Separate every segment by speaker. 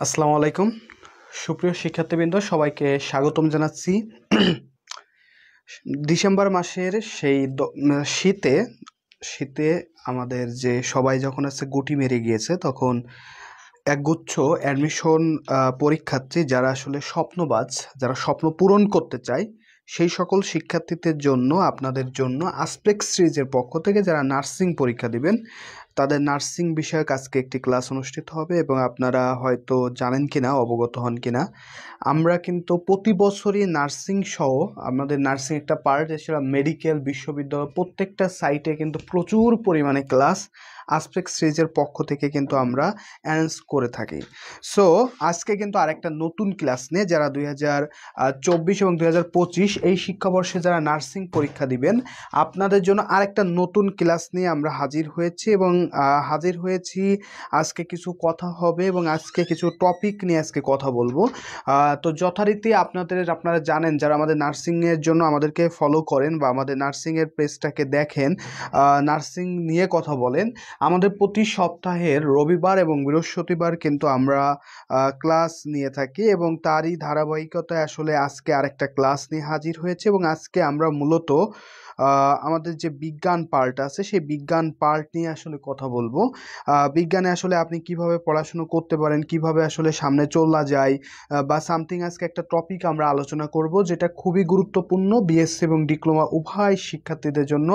Speaker 1: আসসালামু আলাইকুম সুপ্রিয় শিক্ষার্থীবৃন্দ সবাইকে স্বাগতম জানাচ্ছি। ডিসেম্বর মাসের সেই শীতে শীতে আমাদের যে সবাই যখন গুটি মেরে গিয়েছে তখন একগুচ্ছ অ্যাডমিশন পরীক্ষার্থী যারা আসলে স্বপ্নবাজ, যারা স্বপ্ন পূরণ করতে চায় সেই সকল শিক্ষার্থীদের জন্য আপনাদের জন্য আসপেক্স সিরিজের পক্ষ থেকে যারা নার্সিং পরীক্ষা দিবেন তাদের নার্সিং বিষয়ক আজকে একটি ক্লাস অনুষ্ঠিত হবে এবং আপনারা হয়তো জানেন কিনা, অবগত হন কিনা, আমরা কিন্তু প্রতি বছরই নার্সিং সহ আমাদের নার্সিং একটা পার্ট, এছাড়া মেডিকেল বিশ্ববিদ্যালয় প্রত্যেকটা সাইটে কিন্তু প্রচুর পরিমাণে ক্লাস আসপেক্স সিরিজের পক্ষ থেকে কিন্তু আমরা অ্যারেঞ্জ করে থাকি। সো আজকে কিন্তু আরেকটা নতুন ক্লাস নিয়ে যারা 2024 এবং 2025 এই শিক্ষাবর্ষে যারা নার্সিং পরীক্ষা দিবেন আপনাদের জন্য আরেকটা নতুন ক্লাস নিয়ে আমরা হাজির হয়েছি এবং আজকে কিছু কথা হবে এবং আজকে কিছু টপিক নিয়ে আজকে কথা বলবো। তো যথারীতি আপনারা জানেন, যারা আমাদের নার্সিংয়ের জন্য আমাদেরকে ফলো করেন বা আমাদের নার্সিংয়ের পেজটাকে দেখেন, নার্সিং নিয়ে কথা বলেন, আমাদের প্রতি সপ্তাহের রবিবার এবং বৃহস্পতিবার কিন্তু আমরা ক্লাস নিয়ে থাকি এবং তারই ধারাবাহিকতায় আসলে আজকে আরেকটা ক্লাস নিয়ে হাজির হয়েছে এবং আজকে আমরা মূলত আমাদের যে বিজ্ঞান পার্ট আছে সেই বিজ্ঞান পার্ট নিয়ে আসলে কথা বলবো। বিজ্ঞানে আসলে আপনি কিভাবে পড়াশুনো করতে পারেন, কিভাবে আসলে সামনে চলা যায় বা সামথিং, আজকে একটা টপিক আমরা আলোচনা করব যেটা খুবই গুরুত্বপূর্ণ, বিএসসি এবং ডিপ্লোমা উভয় শিক্ষার্থীদের জন্য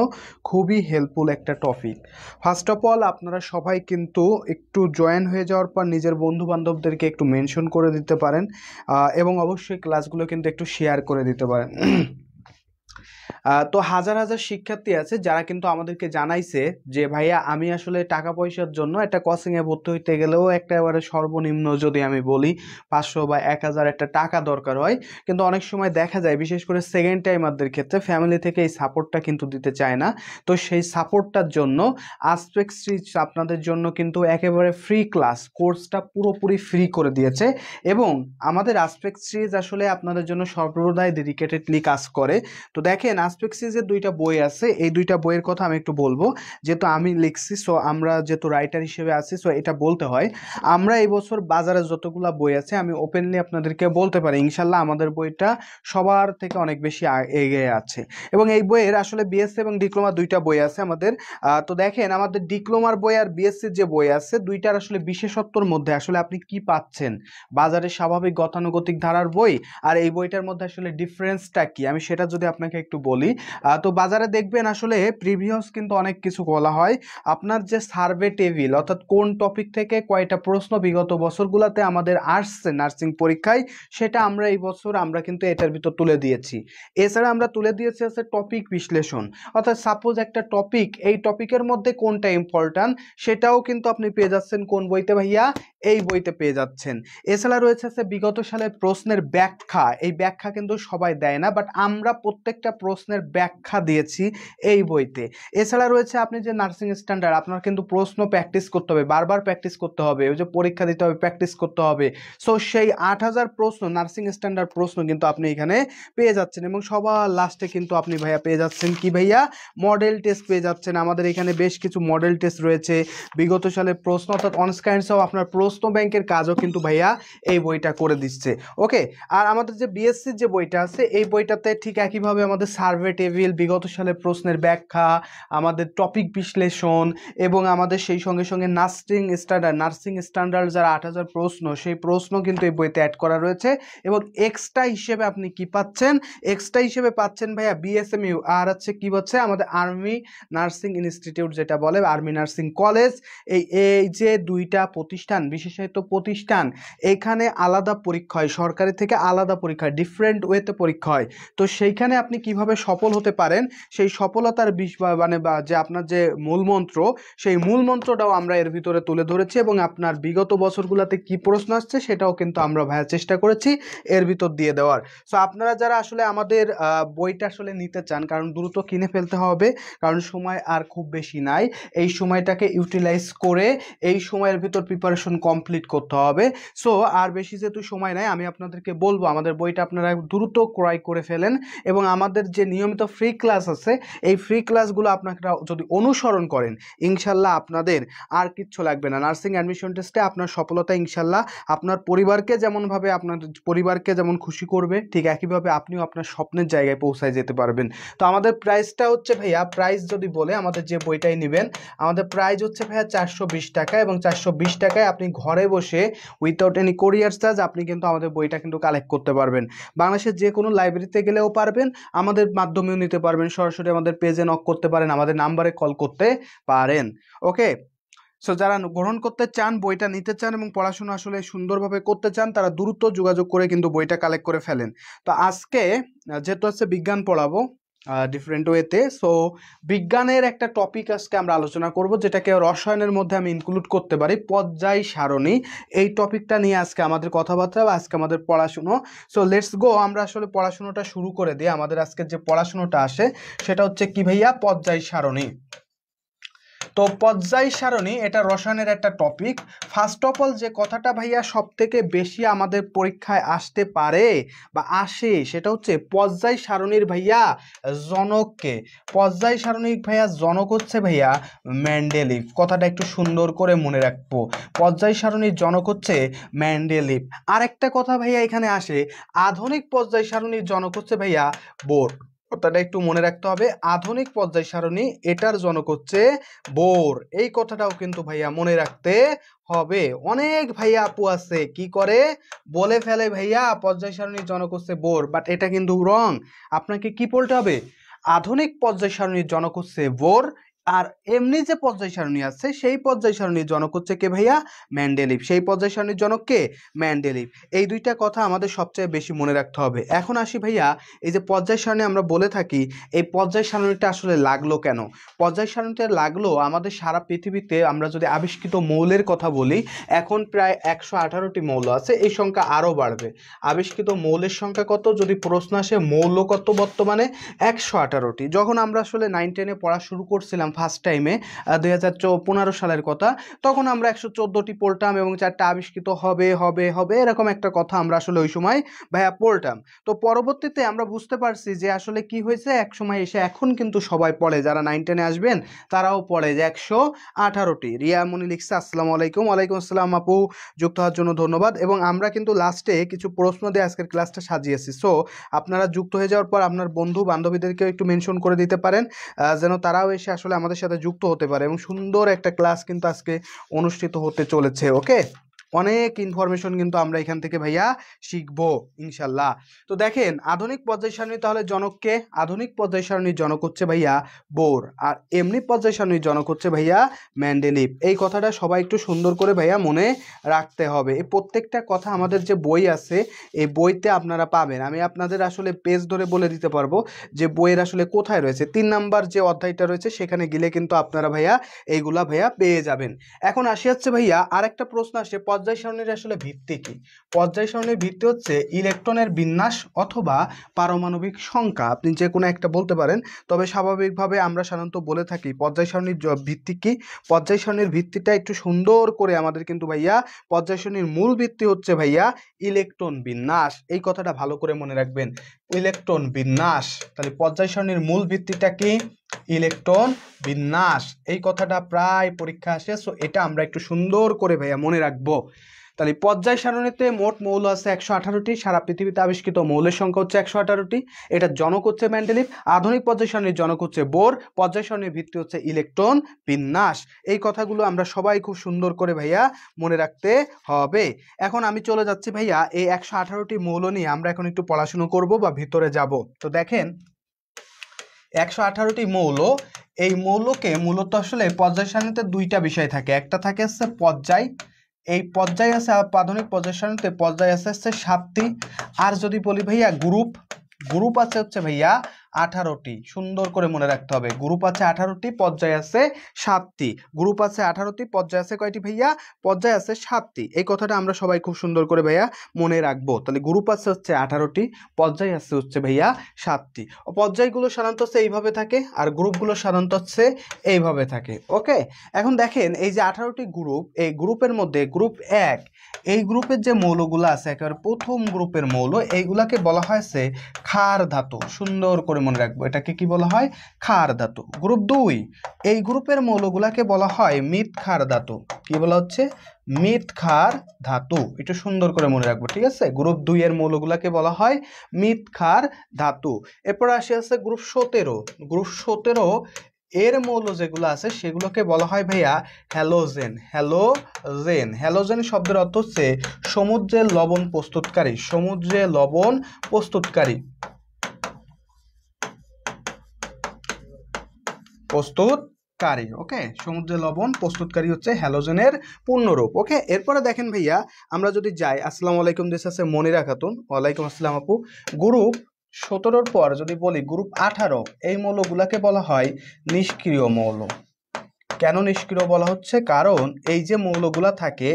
Speaker 1: খুবই হেল্পফুল একটা টপিক। ফার্স্ট অফ অল আপনারা সবাই কিন্তু একটু জয়েন হয়ে যাওয়ার পর নিজের বন্ধু বান্ধবদেরকে একটু মেনশন করে দিতে পারেন এবং অবশ্যই ক্লাসগুলো কিন্তু একটু শেয়ার করে দিতে পারেন। তো হাজার হাজার শিক্ষার্থী আছে যারা কিন্তু আমাদেরকে জানাইছে যে ভাইয়া আমি আসলে টাকা পয়সার জন্য একটা কোচিংয়ে ভর্তি হইতে গেলেও একেবারে সর্বনিম্ন যদি আমি বলি 500 বা 1000 একটা টাকা দরকার হয়, কিন্তু অনেক সময় দেখা যায় বিশেষ করে সেকেন্ড টাইমারদের ক্ষেত্রে ফ্যামিলি থেকে এই সাপোর্টটা কিন্তু দিতে চায় না। তো সেই সাপোর্টটার জন্য আসপেক্স সিরিজ আপনাদের জন্য কিন্তু একেবারে ফ্রি ক্লাস, কোর্সটা পুরোপুরি ফ্রি করে দিয়েছে এবং আমাদের আসপেক্স সিরিজ আসলে আপনাদের জন্য সর্বদাই ডেডিকেটেডলি কাজ করে। তো দেখেন, আসপেক্স সিরিজের দুইটা বই আছে, এই দুইটা বইয়ের কথা আমি একটু বলবো যেহেতু আমি লিখছি, সো আমরা যেহেতু রাইটার হিসেবে আছি, সো এটা বলতে হয়। আমরা এই বছর বাজারে যতগুলা বই আছে আমি ওপেনলি আপনাদেরকে বলতে পারি ইনশাল্লাহ আমাদের বইটা সবার থেকে অনেক বেশি এগিয়ে আছে এবং এই বইয়ের আসলে বিএসসি এবং ডিপ্লোমা দুইটা বই আছে আমাদের। তো দেখেন, আমাদের ডিপ্লোমার বই আর বিএসসির যে বই আছে দুইটার আসলে বিশেষত্বর মধ্যে আসলে আপনি কি পাচ্ছেন, বাজারে স্বাভাবিক গতানুগতিক ধারার বই আর এই বইটার মধ্যে আসলে ডিফারেন্সটা কি, আমি সেটা যদি আপনাকে একটু বলি। তো বাজারে দেখবেন আসলে প্রিভিয়াস কিন্তু অনেক কিছু বলা হয়, আপনার যে সার্ভে টেবিল অর্থাৎ কোন টপিক থেকে কয়টা প্রশ্ন বিগত বছরগুলোতে আমাদের আসছে নার্সিং পরীক্ষায়, সেটা আমরা এই বছর আমরা কিন্তু এটার ভিতর তুলে দিয়েছি। এছাড়া আমরা তুলে দিয়েছি আছে টপিক বিশ্লেষণ, অর্থাৎ সাপোজ একটা টপিক, এই টপিকের মধ্যে কোনটা ইম্পর্ট্যান্ট সেটাও কিন্তু আপনি পেয়ে যাচ্ছেন কোন বইতে ভাইয়া, এই বইতে পেয়ে যাচ্ছেন। এছাড়া রয়েছে বিগত সালের প্রশ্নের ব্যাখ্যা, এই ব্যাখ্যা কিন্তু সবাই দেয় না, বাট আমরা প্রত্যেকটা প্রশ্নের ব্যাখ্যা দিয়েছি এই বইতে। এছাড়া রয়েছে আপনি যে নার্সিং স্ট্যান্ডার্ড, আপনার কিন্তু প্রশ্ন প্র্যাকটিস করতে হবে, বারবার প্র্যাকটিস করতে হবে, ওই যে পরীক্ষা দিতে হবে, প্র্যাকটিস করতে হবে। সো সেই 8000 প্রশ্ন নার্সিং স্ট্যান্ডার্ড প্রশ্ন কিন্তু আপনি এখানে পেয়ে যাচ্ছেন এবং সবার লাস্টে কিন্তু আপনি ভাইয়া পেয়ে যাচ্ছেন কি ভাইয়া, মডেল টেস্ট পেয়ে যাচ্ছেন। আমাদের এখানে বেশ কিছু মডেল টেস্ট রয়েছে, বিগত সালের প্রশ্ন অর্থাৎ অনস্ক্যান্ড সহ আপনার প্রশ্ন ব্যাংকের কাজও কিন্তু ভাইয়া এই বইটা করে দিচ্ছে। ওকে, আর আমাদের যে বিএসসির যে বইটা আছে এই বইটাতে ঠিক একইভাবে আমাদের সার্ভে টেবিল, বিগত সালের প্রশ্নের ব্যাখ্যা, আমাদের টপিক বিশ্লেষণ এবং আমাদের সেই সঙ্গে সঙ্গে নার্সিং স্ট্যান্ডার্ড যারা 8000 প্রশ্ন, সেই প্রশ্ন কিন্তু এই বইতে অ্যাড করা রয়েছে এবং এক্সট্রা হিসেবে আপনি কি পাচ্ছেন, এক্সট্রা হিসেবে পাচ্ছেন ভাইয়া বিএসএমইউ আর হচ্ছে কি হচ্ছে আমাদের আর্মি নার্সিং ইনস্টিটিউট যেটা বলে আর্মি নার্সিং কলেজ, এই যে দুইটা প্রতিষ্ঠান, বিশেষায়িত প্রতিষ্ঠান, এখানে আলাদা পরীক্ষা হয়, সরকারি থেকে আলাদা পরীক্ষা হয়, ডিফারেন্ট ওয়েতে পরীক্ষা হয়। তো সেইখানে আপনি কিভাবে সফল হতে পারেন সেই সফলতার মানে বা যে আপনার যে মূলমন্ত্র, সেই মূলমন্ত্রটাও আমরা এর ভিতরে তুলে ধরেছি এবং আপনার বিগত বছরগুলোতে কি প্রশ্ন আসছে সেটাও কিন্তু আমরা ভাইয়া চেষ্টা করেছি এর ভিতর দিয়ে দেওয়ার। সো আপনারা যারা আসলে আমাদের বইটা আসলে নিতে চান, কারণ দ্রুত কিনে ফেলতে হবে, কারণ সময় আর খুব বেশি নাই, এই সময়টাকে ইউটিলাইজ করে এই সময়ের ভিতর প্রিপারেশন কমপ্লিট করতে হবে। সো আর বেশি যেহেতু সময় নাই, আমি আপনাদেরকে বলবো আমাদের বইটা আপনারা দ্রুত ক্রয় করে ফেলেন এবং আমাদের যে যে নিয়মিত ফ্রি ক্লাস আছে, এই ফ্রি ক্লাসগুলো আপনারা যদি অনুসরণ করেন, ইনশাল্লাহ আপনাদের আর কিচ্ছু লাগবে না। নার্সিং অ্যাডমিশন টেস্টে আপনার সফলতা ইনশাল্লাহ আপনার পরিবারকে যেমনভাবে আপনার পরিবারকে যেমন খুশি করবে, ঠিক একইভাবে আপনিও আপনার স্বপ্নের জায়গায় পৌঁছায় যেতে পারবেন। তো আমাদের প্রাইসটা হচ্ছে ভাইয়া, প্রাইস যদি বলে আমাদের যে বইটাই নেবেন, আমাদের প্রাইস হচ্ছে ভাইয়া 420 টাকা, এবং 420 টাকায় আপনি ঘরে বসে উইথাউট এনি কোরিয়ার চার্জ আপনি কিন্তু আমাদের বইটা কিন্তু কালেক্ট করতে পারবেন। বাংলাদেশের যে কোনো লাইব্রেরিতে গেলেও পারবেন, আমাদের মাধ্যমেও নিতে পারবেন, সরাসরি আমাদের পেজে নক করতে পারেন, আমাদের নাম্বারে কল করতে পারেন। ওকে, সো যারা গ্রহণ করতে চান, বইটা নিতে চান এবং পড়াশোনা আসলে সুন্দরভাবে করতে চান, তারা দ্রুত যোগাযোগ করে কিন্তু বইটা কালেক্ট করে ফেলেন। তো আজকে যেহেতু হচ্ছে বিজ্ঞান পড়াবো ডিফারেন্ট ওয়েতে, সো বিজ্ঞানের একটা টপিক আজকে আমরা আলোচনা করব, যেটাকে রসায়নের মধ্যে আমি ইনক্লুড করতে পারি, পর্যায় সারণী। এই টপিকটা নিয়ে আজকে আমাদের কথাবার্তা বা আজকে আমাদের পড়াশুনো। সো লেটস গো, আমরা আসলে পড়াশুনোটা শুরু করে দিই। আমাদের আজকে যে পড়াশুনোটা আসে সেটা হচ্ছে কি ভাইয়া, পর্যায় সারণী। তো পর্যায় সারণী এটা রসায়নের একটা টপিক। ফার্স্ট অফ অল যে কথাটা ভাইয়া সব থেকে বেশি আমাদের পরীক্ষায় আসতে পারে বা আসে, সেটা হচ্ছে পর্যায় সারণীর ভাইয়া জনককে। পর্যায় সারণীর ভাইয়া জনক হচ্ছে ভাইয়া মেন্ডেলিভ। কথাটা একটু সুন্দর করে মনে রাখবো, পর্যায় সারণীর জনক হচ্ছে মেন্ডেলিভ। আরেকটা কথা ভাইয়া এখানে আসে, আধুনিক পর্যায় সারণীর জনক হচ্ছে ভাইয়া বোর। কথাটা একটু মনে রাখতে হবে, আধুনিক পর্যায় সারণী এটার জনক হচ্ছে বোর। এই কথাটাও কিন্তু ভাইয়া মনে রাখতে হবে। অনেক ভাইয়া আপু আছে কি করে বলে ফেলে ভাইয়া পর্যায় সারণীর জনক হচ্ছে বোর, বাট এটা কিন্তু রং। আপনাকে কি বলতে হবে, আধুনিক পর্যায় সারণীর জনক হচ্ছে বোর, আর এমনি যে পর্যায় সারণী আছে সেই পর্যায় সারণীর জনক হচ্ছে কে ভাইয়া, মেন্ডেলিভ। সেই পর্যায় সারণীর জনক কে, মেন্ডেলিভ। এই দুইটা কথা আমাদের সবচেয়ে বেশি মনে রাখতে হবে। এখন আসি ভাইয়া, এই যে পর্যায় সারণী আমরা বলে থাকি, এই পর্যায় সারণীটা আসলে লাগলো কেন? পর্যায় সারণীটা লাগলো আমাদের সারা পৃথিবীতে, আমরা যদি আবিষ্কৃত মৌলের কথা বলি, এখন প্রায় 118টি মৌল আছে, এই সংখ্যা আরও বাড়বে। আবিষ্কৃত মৌলের সংখ্যা কত যদি প্রশ্ন আসে, মৌল কত বর্তমানে, 118টি। যখন আমরা আসলে 9-10-এ পড়া শুরু করছিলাম ফার্স্ট টাইমে 2015 সালের কথা, তখন আমরা 114টি পড়তাম এবং 4টা আবিষ্কৃত হবে হবে হবে, এরকম একটা কথা আমরা আসলে ওই সময় ভাইয়া পড়তাম। তো পরবর্তীতে আমরা বুঝতে পারছি যে আসলে কি হয়েছে, এক সময় এসে এখন কিন্তু সবাই পড়ে, যারা 9-10-এ আসবেন তারাও পড়ে যে 118টি। রিয়া মনি লিখছে আসসালামু আলাইকুম। ওয়ালাইকুম আসসালাম আপু, যুক্ত হওয়ার জন্য ধন্যবাদ। এবং আমরা কিন্তু লাস্টে কিছু প্রশ্ন দিয়ে আজকের ক্লাসটা সাজিয়েছি, সো আপনারা যুক্ত হয়ে যাওয়ার পর আপনার বন্ধু বান্ধবীদেরকেও একটু মেনশন করে দিতে পারেন, যেন তারাও এসে আসলে আমাদের সাথে যুক্ত হতে পারে, এবং সুন্দর একটা ক্লাস কিন্তু আজকে অনুষ্ঠিত হতে চলেছে। ওকে, অনেক ইনফরমেশন কিন্তু আমরা এখান থেকে ভাইয়া শিখবো ইনশাল্লাহ। তো দেখেন, আধুনিক পর্যায় সারণী তাহলে জনককে, আধুনিক পর্যায় সারণীর জনক হচ্ছে ভাইয়া বোর, আর এমনি পর্যায় সারণীর জনক হচ্ছে ভাইয়া মেন্ডেলিভ। এই কথাটা সবাই একটু সুন্দর করে ভাইয়া মনে রাখতে হবে। এই প্রত্যেকটা কথা আমাদের যে বই আছে এই বইতে আপনারা পাবেন। আমি আপনাদের আসলে পেজ ধরে বলে দিতে পারবো যে বইয়ের আসলে কোথায় রয়েছে। 3 নাম্বার যে অধ্যায়টা রয়েছে সেখানে গেলে কিন্তু আপনারা ভাইয়া এইগুলা ভাইয়া পেয়ে যাবেন। এখন আসি হচ্ছে ভাইয়া আরেকটা প্রশ্ন আসে, পর্যায় সারণীর আসলে ভিত্তি কি? পর্যায় সারণীর ভিত্তি হচ্ছে ইলেকট্রনের বিন্যাস অথবা পারমাণবিক সংখ্যা, আপনি যে কোনো একটা বলতে পারেন, তবে স্বাভাবিকভাবে আমরা সাধারণত বলে থাকি পর্যায় সারণীর ভিত্তি কি। পর্যায় সারণীর ভিত্তিটা একটু সুন্দর করে আমাদের কিন্তু ভাইয়া, পর্যায় সারণীর মূল ভিত্তি হচ্ছে ভাইয়া ইলেকট্রন বিন্যাস। এই কথাটা ভালো করে মনে রাখবেন, ইলেকট্রন বিন্যাস। তাহলে পর্যায় সারণীর মূল ভিত্তিটা কি, ইলেকট্রন বিন্যাস। এই কথাটা প্রায় পরীক্ষা আসে, সো এটা আমরা একটু সুন্দর করে ভাইয়া মনে রাখবো। তাহলে পর্যায় সারণীতে মোট মৌল আছে 118টি, সারা পৃথিবীতে আবিষ্কৃত মৌলের সংখ্যা হচ্ছে 118টি, এটা জনক হচ্ছে মেন্ডেলিভ, আধুনিক পর্যায় সারণীর জনক হচ্ছে বোর, পর্যায় সারণীর ভিত্তি হচ্ছে ইলেকট্রন বিন্যাস। এই কথাগুলো আমরা সবাই খুব সুন্দর করে ভাইয়া মনে রাখতে হবে। এখন আমি চলে যাচ্ছি ভাইয়া এই 118টি মৌল নিয়ে আমরা এখন একটু পড়াশুনো করব বা ভিতরে যাব। তো দেখেন 118টি মৌল, এই মৌলকে মূলত আসলে পর্যায় সারণীতে দুইটা বিষয় থাকে, একটা থাকে হচ্ছে পর্যায়, এই পর্যায় আছে আধুনিক পর্যায় সারণীতে পর্যায় আছে 7টি। আর যদি বলি ভাইয়া গ্রুপ, গ্রুপ আছে হচ্ছে ভাইয়া 18টি। সুন্দর করে মনে রাখতে হবে, গ্রুপ আছে 18টি, পর্যায় আছে 7টি। গ্রুপ আছে 18টি, পর্যায় আছে কয়টি ভাইয়া, পর্যায় আছে 7টি। এই কথাটা আমরা সবাই খুব সুন্দর করে ভাইয়া মনে রাখবো। তাহলে গ্রুপ আছে হচ্ছে 18টি, পর্যায় আছে হচ্ছে ভাইয়া 7টি। পর্যায়গুলো সাধারণত হচ্ছে এইভাবে থাকে, আর গ্রুপগুলো সাধারণত হচ্ছে এইভাবে থাকে। ওকে, এখন দেখেন এই যে 18টি গ্রুপ, এই গ্রুপের মধ্যে গ্রুপ 1, এই গ্রুপের যে মৌলগুলো আছে একেবারে প্রথম গ্রুপের মৌল, এইগুলাকে বলা হয়েছে ক্ষার ধাতু। সুন্দর করে মনে রাখবো, এটাকে কি বলা হয়? ক্ষার ধাতু। গ্রুপ 2, এই গ্রুপের মৌলগুলাকে বলা হয় মৃৎ ক্ষার ধাতু। কি বলা হচ্ছে? মৃৎ ক্ষার ধাতু। একটু সুন্দর করে মনে রাখবো, ঠিক আছে? গ্রুপ 2 এর মৌলগুলাকে বলা হয় মৃৎ ক্ষার ধাতু। এরপর আসে আছে গ্রুপ 17। গ্রুপ 17 এর মৌল যেগুলো আছে সেগুলোকে বলা হয় ভাইয়া হ্যালোজেন। হ্যালোজেন, হ্যালোজেন শব্দের অর্থ হচ্ছে সমুদ্রের লবণ প্রস্তুতকারী। সমুদ্রে লবণ প্রস্তুতকারী, প্রস্তুতকারী। ওকে, সমুদ্রে লবণ প্রস্তুতকারী হচ্ছে হ্যালোজেনের পূর্ণরূপ। ওকে, এরপরে দেখেন ভাইয়া, আমরা যদি যাই, আসসালামু আলাইকুম, দেশ আছে মনিরা খাতুন। ওয়ালাইকুম আসসালাম আপু। গ্রুপ 17 পর যদি বলি গ্রুপ 18, এই মৌলগুলাকে বলা হয় নিষ্ক্রিয় মৌল। কেন নিষ্ক্রিয় বলা হচ্ছে? কারণ এই যে মৌলগুলা থাকে,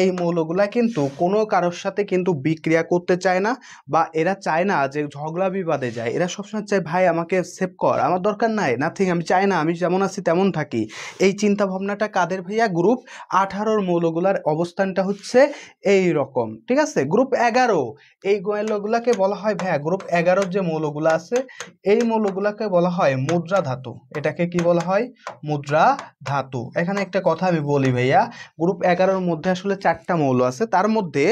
Speaker 1: এই মৌলগুলা কিন্তু কোনো কারোর সাথে কিন্তু বিক্রিয়া করতে চায় না, বা এরা চায় না যে ঝগড়া বিবাদে যায়। এরা সবসময় চায় ভাই আমাকে সেভ কর, আমার দরকার নাই, নাথিং, আমি চাই না, আমি যেমন আছি তেমন থাকি। এই চিন্তা ভাবনাটা কাদের ভাইয়া? গ্রুপ 18 মৌলগুলার অবস্থানটা হচ্ছে এই রকম, ঠিক আছে? গ্রুপ 11, এই মৌলগুলাকে বলা হয় ভাইয়া, গ্রুপ 11 যে মৌলগুলা আছে এই মৌলগুলাকে বলা হয় মুদ্রা ধাতু। এটাকে কি বলা হয়? মুদ্রা ধাতু। এখানে একটা কথা আমি বলি ভাইয়া, গ্রুপ 11 মধ্যে আসলে 4টা মৌল আছে। তার মধ্যে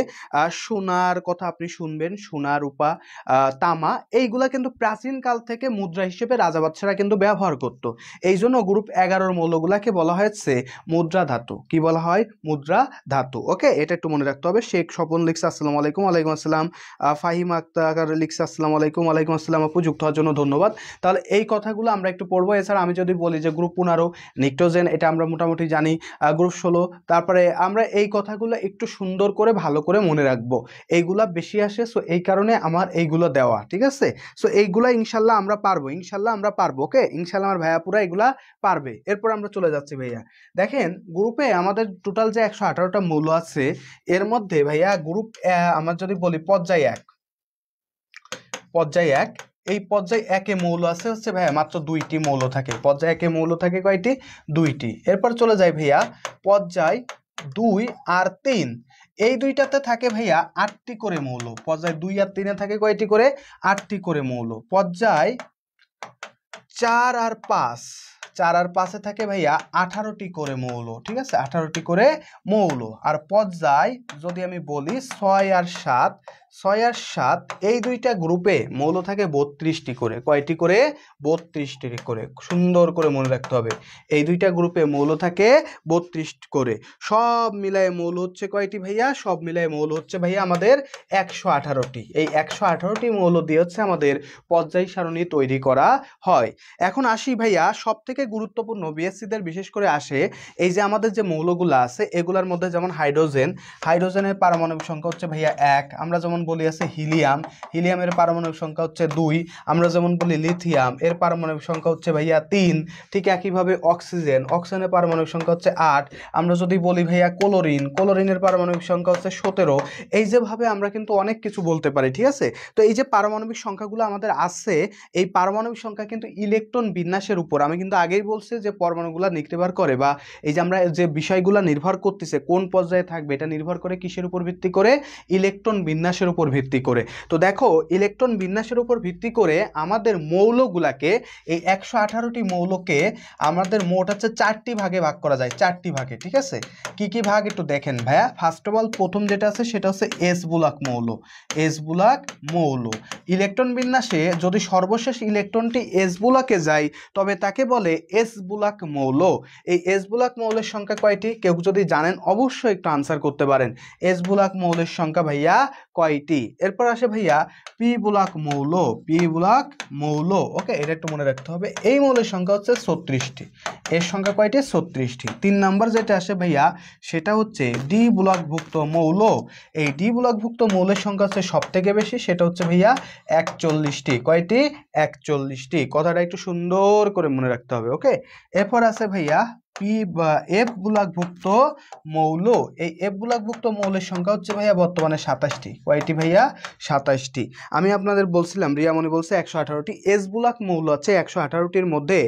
Speaker 1: সোনার কথা আপনি শুনবেন, সোনা, রূপা, তামা, এইগুলা কিন্তু প্রাচীন কাল থেকে মুদ্রা হিসেবে রাজা বাদশারা কিন্তু ব্যবহার করত। এই জন্য গ্রুপ 11 মৌলগুলাকে বলা হয়েছে মুদ্রা ধাতু। কি বলা হয়? মুদ্রা ধাতু। ওকে, এটা একটু মনে রাখতে হবে। শেখ স্বপন লিখছে আসসালামু আলাইকুম। ওয়ালাইকুম আসসালাম। ফাহিম আক্তার লিখছে আসসালামু আলাইকুম। ওয়ালাইকুম আসসালাম আপু, যুক্ত হওয়ার জন্য ধন্যবাদ। তাহলে এই কথাগুলো আমরা একটু পড়বো। এছাড়া আমি যদি বলি যে গ্রুপ 15 নিক্টোজেন, এটা আমরা মোটামুটি জানি। গ্রুপ 16, তারপরে আমরা এই কথাগুলো একটু সুন্দর করে ভালো করে মনে রাখবো। এইগুলা বেশি আসে, সো এই কারণে আমার এইগুলো দেওয়া, ঠিক আছে? সো এইগুলা ইনশাল্লাহ আমরা পারবো, ইনশাল্লাহ আমরা পারবো। ওকে, ইনশাল্লাহ আমার ভাইয়া পুরা এগুলা পারবে। এরপর আমরা চলে যাচ্ছি ভাইয়া, দেখেন গ্রুপে আমাদের টোটাল যে 118টা মৌল আছে, এর মধ্যে ভাইয়া গ্রুপ আমার যদি বলি পর্যায় 1, পর্যায় 1, এই পর্যায় 1-এ মৌল আছে হচ্ছে ভাইয়া মাত্র 2টি মৌল থাকে। পর্যায় 1-এ মৌল থাকে কয়টি? 2টি। এরপর চলে যায় ভাইয়া পর্যায় 2 আর 3, এই দুইটাতে থাকে ভাইয়া 8টি করে মৌল। পর্যায় 2 আর 3-এ থাকে কয়টি করে? 8টি করে মৌল। পর্যায় 4 আর 5, 4 আর 5-এ থাকে ভাইয়া 18টি করে মৌল, ঠিক আছে? 18টি করে মৌল। আর পর্যায় যদি আমি বলি 6 আর 7, 6 আর 7, এই দুইটা গ্রুপে মৌল থাকে 32টি করে। কয়টি করে? 32টি করে। সুন্দর করে মনে রাখতে হবে, এই দুইটা গ্রুপে মৌল থাকে 32 করে। সব মিলায়ে মৌল হচ্ছে কয়টি ভাইয়া? সব মিলায়ে মৌল হচ্ছে ভাইয়া আমাদের 118টি। এই 118টি মৌল দিয়ে হচ্ছে আমাদের পর্যায় সারণী তৈরি করা হয়। এখন আসি ভাইয়া, সব থেকে গুরুত্বপূর্ণ বিএসসিদের বিশেষ করে আসে এই যে আমাদের যে মৌলগুলো আছে এগুলোর মধ্যে, যেমন হাইড্রোজেন, হাইড্রোজেনের পারমাণবিক সংখ্যা হচ্ছে ভাইয়া 1। আমরা যেমন বলি আছে হিলিয়াম, হিলিয়ামের পারমাণবিক সংখ্যা হচ্ছে 2। আমরা যেমন বলি লিথিয়াম, এর পারমাণবিক সংখ্যা হচ্ছে ভাইয়া 3। ঠিক একইভাবে অক্সিজেন, অক্সিজেনের পারমাণবিক সংখ্যা হচ্ছে 8। আমরা যদি বলি ভাইয়া ক্লোরিন, ক্লোরিনের পারমাণবিক সংখ্যা হচ্ছে 17। এই যেভাবে আমরা কিন্তু অনেক কিছু বলতে পারি, ঠিক আছে? তো এই যে পারমাণবিক সংখ্যাগুলো আমাদের আছে, এই পারমাণবিক সংখ্যা কিন্তু ইলেকট্রন বিন্যাসের উপর, আমি কিন্তু আগেই বলছি যে পরমাণুগুলো নির্ভর করে, বা এই যে আমরা যে বিষয়গুলো নির্ভর করতেছে কোন পর্যায়ে থাকবে, এটা নির্ভর করে কিসের উপর ভিত্তি করে? ইলেকট্রন বিন্যাসের উপর ভিত্তি করে। তো দেখো, ইলেকট্রন বিন্যাসের উপর ভিত্তি করে আমাদের মৌলগুলাকে, এই 118টি মৌলকে আমাদের মোট হচ্ছে 4টি ভাগে ভাগ করা যায়। 4টি ভাগে, ঠিক আছে? কি কি ভাগ একটু দেখেন ভাইয়া। ফার্স্ট অফ অল প্রথম যেটা আছে সেটা হচ্ছে এস বুলাক মৌল। এস বুলাক মৌল, ইলেকট্রন বিন্যাসে যদি সর্বশেষ ইলেকট্রনটি এস বুলাকে যায় তবে তাকে বলে এস বুলাক মৌল। এই এস বুলাক মৌলের সংখ্যা কয়টি? কেউ যদি জানেন অবশ্যই একটু আনসার করতে পারেন। এস বুলাক মৌলের সংখ্যা ভাইয়া কয়টি? এরপর আসে ভাইয়া পি বুলাক মৌল। পি বুলাক মৌল, ওকে, এটা একটু মনে রাখতে হবে। এই মৌলের সংখ্যা হচ্ছে 36টি। এর সংখ্যা কয়টি? 36টি। 3 নাম্বার যেটা আসে ভাইয়া সেটা হচ্ছে ডি বুলাকভুক্ত মৌল। এই ডি বুলাকভুক্ত মৌলের সংখ্যা হচ্ছে সব থেকে বেশি, সেটা হচ্ছে ভাইয়া 41টি। কয়টি? 41টি। কথাটা একটু সুন্দর করে মনে রাখতে হবে, ওকে। এরপর আছে ভাইয়া পি বা এফ বুলাকভুক্ত মৌল, এই এফ বুলাকভুক্ত মৌলের সংখ্যা হচ্ছে ভাইয়া বর্তমানে 27টি। কয়টি ভাইয়া? 27টি। আমি আপনাদের বলছিলাম, রিয়ামণি বলছে 118টি এস বুলাক মৌল আছে, 118টির মধ্যে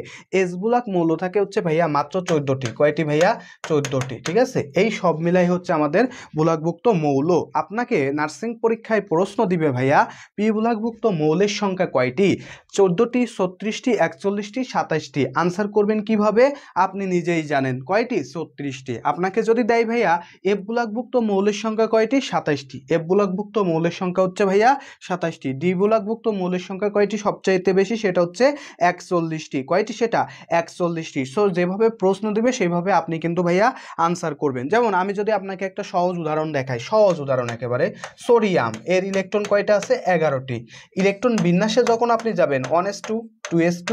Speaker 1: এস বুলাক মৌল থাকে হচ্ছে ভাইয়া মাত্র 14টি। কয়টি ভাইয়া? 14টি। ঠিক আছে, এই সব মিলাই হচ্ছে আমাদের বুলাকভুক্ত মৌল। আপনাকে নার্সিং পরীক্ষায় প্রশ্ন দিবে ভাইয়া পি বুলাকভুক্ত মৌলের সংখ্যা কয়টি? 14টি, 36টি, 41টি, 27টি। আনসার করবেন কিভাবে? আপনি নিজেই জানেন। কয়টি? 36টি। আপনাকে যদি দেয় ভাইয়া এফ বুলাকভুক্ত মৌলের সংখ্যা কয়টি? 27টি। এফ বুলাকভুক্ত মৌলের সংখ্যা হচ্ছে ভাইয়া 27টি। ডি বুলাকভুক্ত মৌলের সংখ্যা কয়টি সবচাইতে বেশি? সেটা হচ্ছে 41টি। কয়টি সেটা? 41টি। সো যেভাবে প্রশ্ন দিবে সেইভাবে আপনি কিন্তু ভাইয়া আনসার করবেন। যেমন আমি যদি আপনাকে একটা সহজ উদাহরণ দেখাই, সহজ উদাহরণ একেবারে, সোডিয়াম এর ইলেকট্রন কয়টা আছে? 11টি। ইলেকট্রন বিন্যাসে যখন আপনি যাবেন 1s2, 2s2,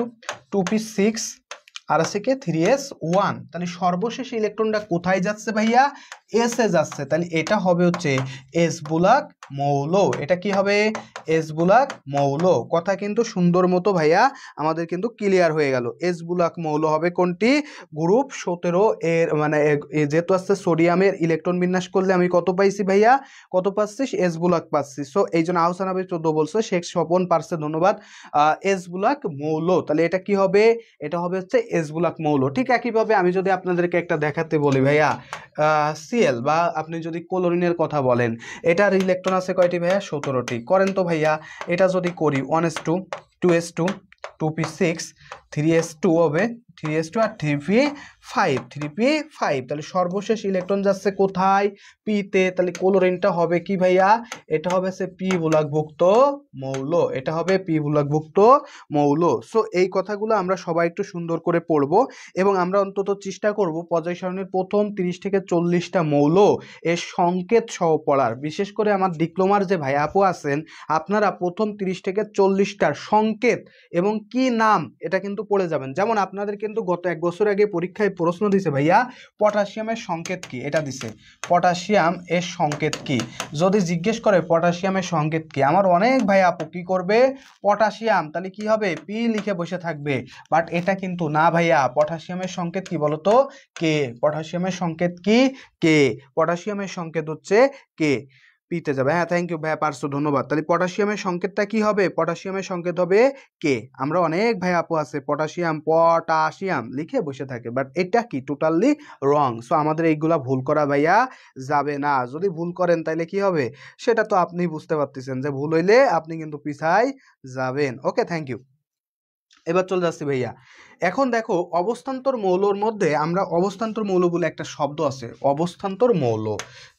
Speaker 1: 2p6 আর আছে কি 3s1, তাহলে সর্বশেষ ইলেকট্রনটা কোথায় যাচ্ছে ভাইয়া? এস এ যাচ্ছে। তাহলে এটা হবে হচ্ছে এস বুলাক মৌল। এটা কি হবে? এস বুলাক মৌল। কথা কিন্তু সুন্দর মতো ভাইয়া আমাদের কিন্তু ক্লিয়ার হয়ে গেল। এস বুলাক মৌল হবে কোনটি? গ্রুপ 17 এর, মানে যেহেতু আসছে সোডিয়ামের ইলেকট্রন বিন্যাস করলে আমি কত পাইছি ভাইয়া? কত পাচ্ছিস? এস বুলাক পাচ্ছি। সো এই জন্য আহসান আবি 14 বলছে, শেখ স্বপন পারছে, ধন্যবাদ। এস বুলাক মৌল, তাহলে এটা কি হবে? এটা হবে হচ্ছে এস বুলাক মৌল। ঠিক একইভাবে আমি যদি আপনাদেরকে একটা দেখাতে বলি ভাইয়া সিএল বা আপনি যদি ক্লোরিনের কথা বলেন, এটার ইলেকট্রন আছে কয়টি ভাইয়া? 17টি। করেন তো ভাইয়া, এটা যদি করি 1s2, 2s2, 2p6, 3s2 হবে, 3s2 আর 3p5, 3p5, তাহলে সর্বশেষ ইলেকট্রন যাচ্ছে কোথায়? পিতে। তাহলে ক্লোরিনটা হবে কি ভাইয়া? এটা হবে সে পি বুলাকভুক্ত মৌল। এটা হবে পি বুলাকভুক্ত মৌল। সো এই কথাগুলো আমরা সবাই একটু সুন্দর করে পড়বো এবং আমরা অন্তত চেষ্টা করব পর্যায় সারণীর প্রথম 30 থেকে 40টা মৌল এর সংকেত সহ পড়ার। বিশেষ করে আমার ডিপ্লোমার যে ভাই আপু আছেন, আপনারা প্রথম 30 থেকে 40টার সংকেত এবং কি নাম এটা কিন্তু পড়ে যাবেন। যেমন আপনাদের কিন্তু গত 1 বছর আগে পরীক্ষায় প্রশ্ন দিছে ভাইয়া পটাশিয়ামের সংকেত কি, এটা দিছে পটাশিয়াম এর সংকেত কি। যদি জিজ্ঞেস করে পটাশিয়ামের সংকেত কি, আমার অনেক ভাই আপু কি করবে? পটাশিয়াম, তাহলে কি হবে? পি লিখে বসে থাকবে। বাট এটা কিন্তু না ভাইয়া, পটাশিয়ামের সংকেত কি বলতো? কে। পটাশিয়ামের সংকেত কি? কে। পটাশিয়ামের সংকেত হচ্ছে কে। পিতে যাবে। হ্যাঁ, থ্যাংক ইউ ভাইয়া, পারছো, ধন্যবাদ। তাহলে পটাশিয়ামের সংকেতটা কি হবে? পটাশিয়ামের সংকেত হবে কে। আমরা অনেক ভাই আপু আছে পটাশিয়াম পটাশিয়াম লিখে বসে থাকে, বাট এটা কি? টোটালি রং। সো আমাদের এইগুলা ভুল করা ভাইয়া যাবে না। যদি ভুল করেন তাহলে কি হবে? সেটা তো আপনি বুঝতে পারতেছেন যে ভুল হইলে আপনি কিন্তু পিছায় যাবেন। ওকে, থ্যাংক ইউ। এবার চলে যাচ্ছি ভাইয়া, এখন দেখো অবস্থান্তর মৌলর মধ্যে আমরা অবস্থান্তর মৌল বলে একটা শব্দ আছে, অবস্থান্তর মৌল।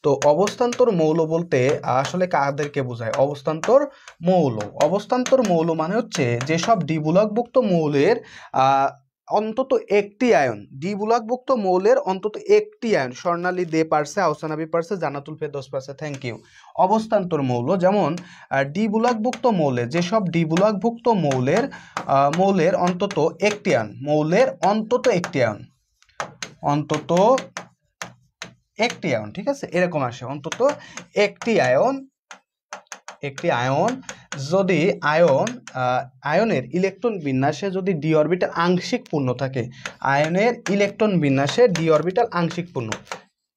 Speaker 1: তো অবস্থান্তর মৌল বলতে আসলে কাদেরকে বোঝায়? অবস্থান্তর মৌল, অবস্থান্তর মৌল মানে হচ্ছে যেসব দ্বিবুলকভুক্ত মৌলের অন্তত একটি আয়ন, দ্বিবুলকভুক্ত মৌলের অন্তত একটি আয়ন, স্বর্ণালী দে পারছে, আহসানাবি পারছে, জান্নাতুল ফেরদৌস পারছে, থ্যাংক ইউ। অবস্থান্তর মৌল যেমন দ্বিবুলকভুক্ত মৌলে, যেসব দ্বিবুলকভুক্ত মৌলের অন্তত একটি আয়ন, মৌলের অন্তত একটি আয়ন, অন্তত একটি আয়ন, ঠিক আছে, এরকম আসে, অন্তত একটি আয়ন, একটি আয়ন। যদি আয়নের ইলেকট্রন বিন্যাসে যদি ডি অরবিটাল আংশিক পূর্ণ থাকে, আয়নের ইলেকট্রন বিন্যাসে ডি অরবিটাল আংশিক পূর্ণ,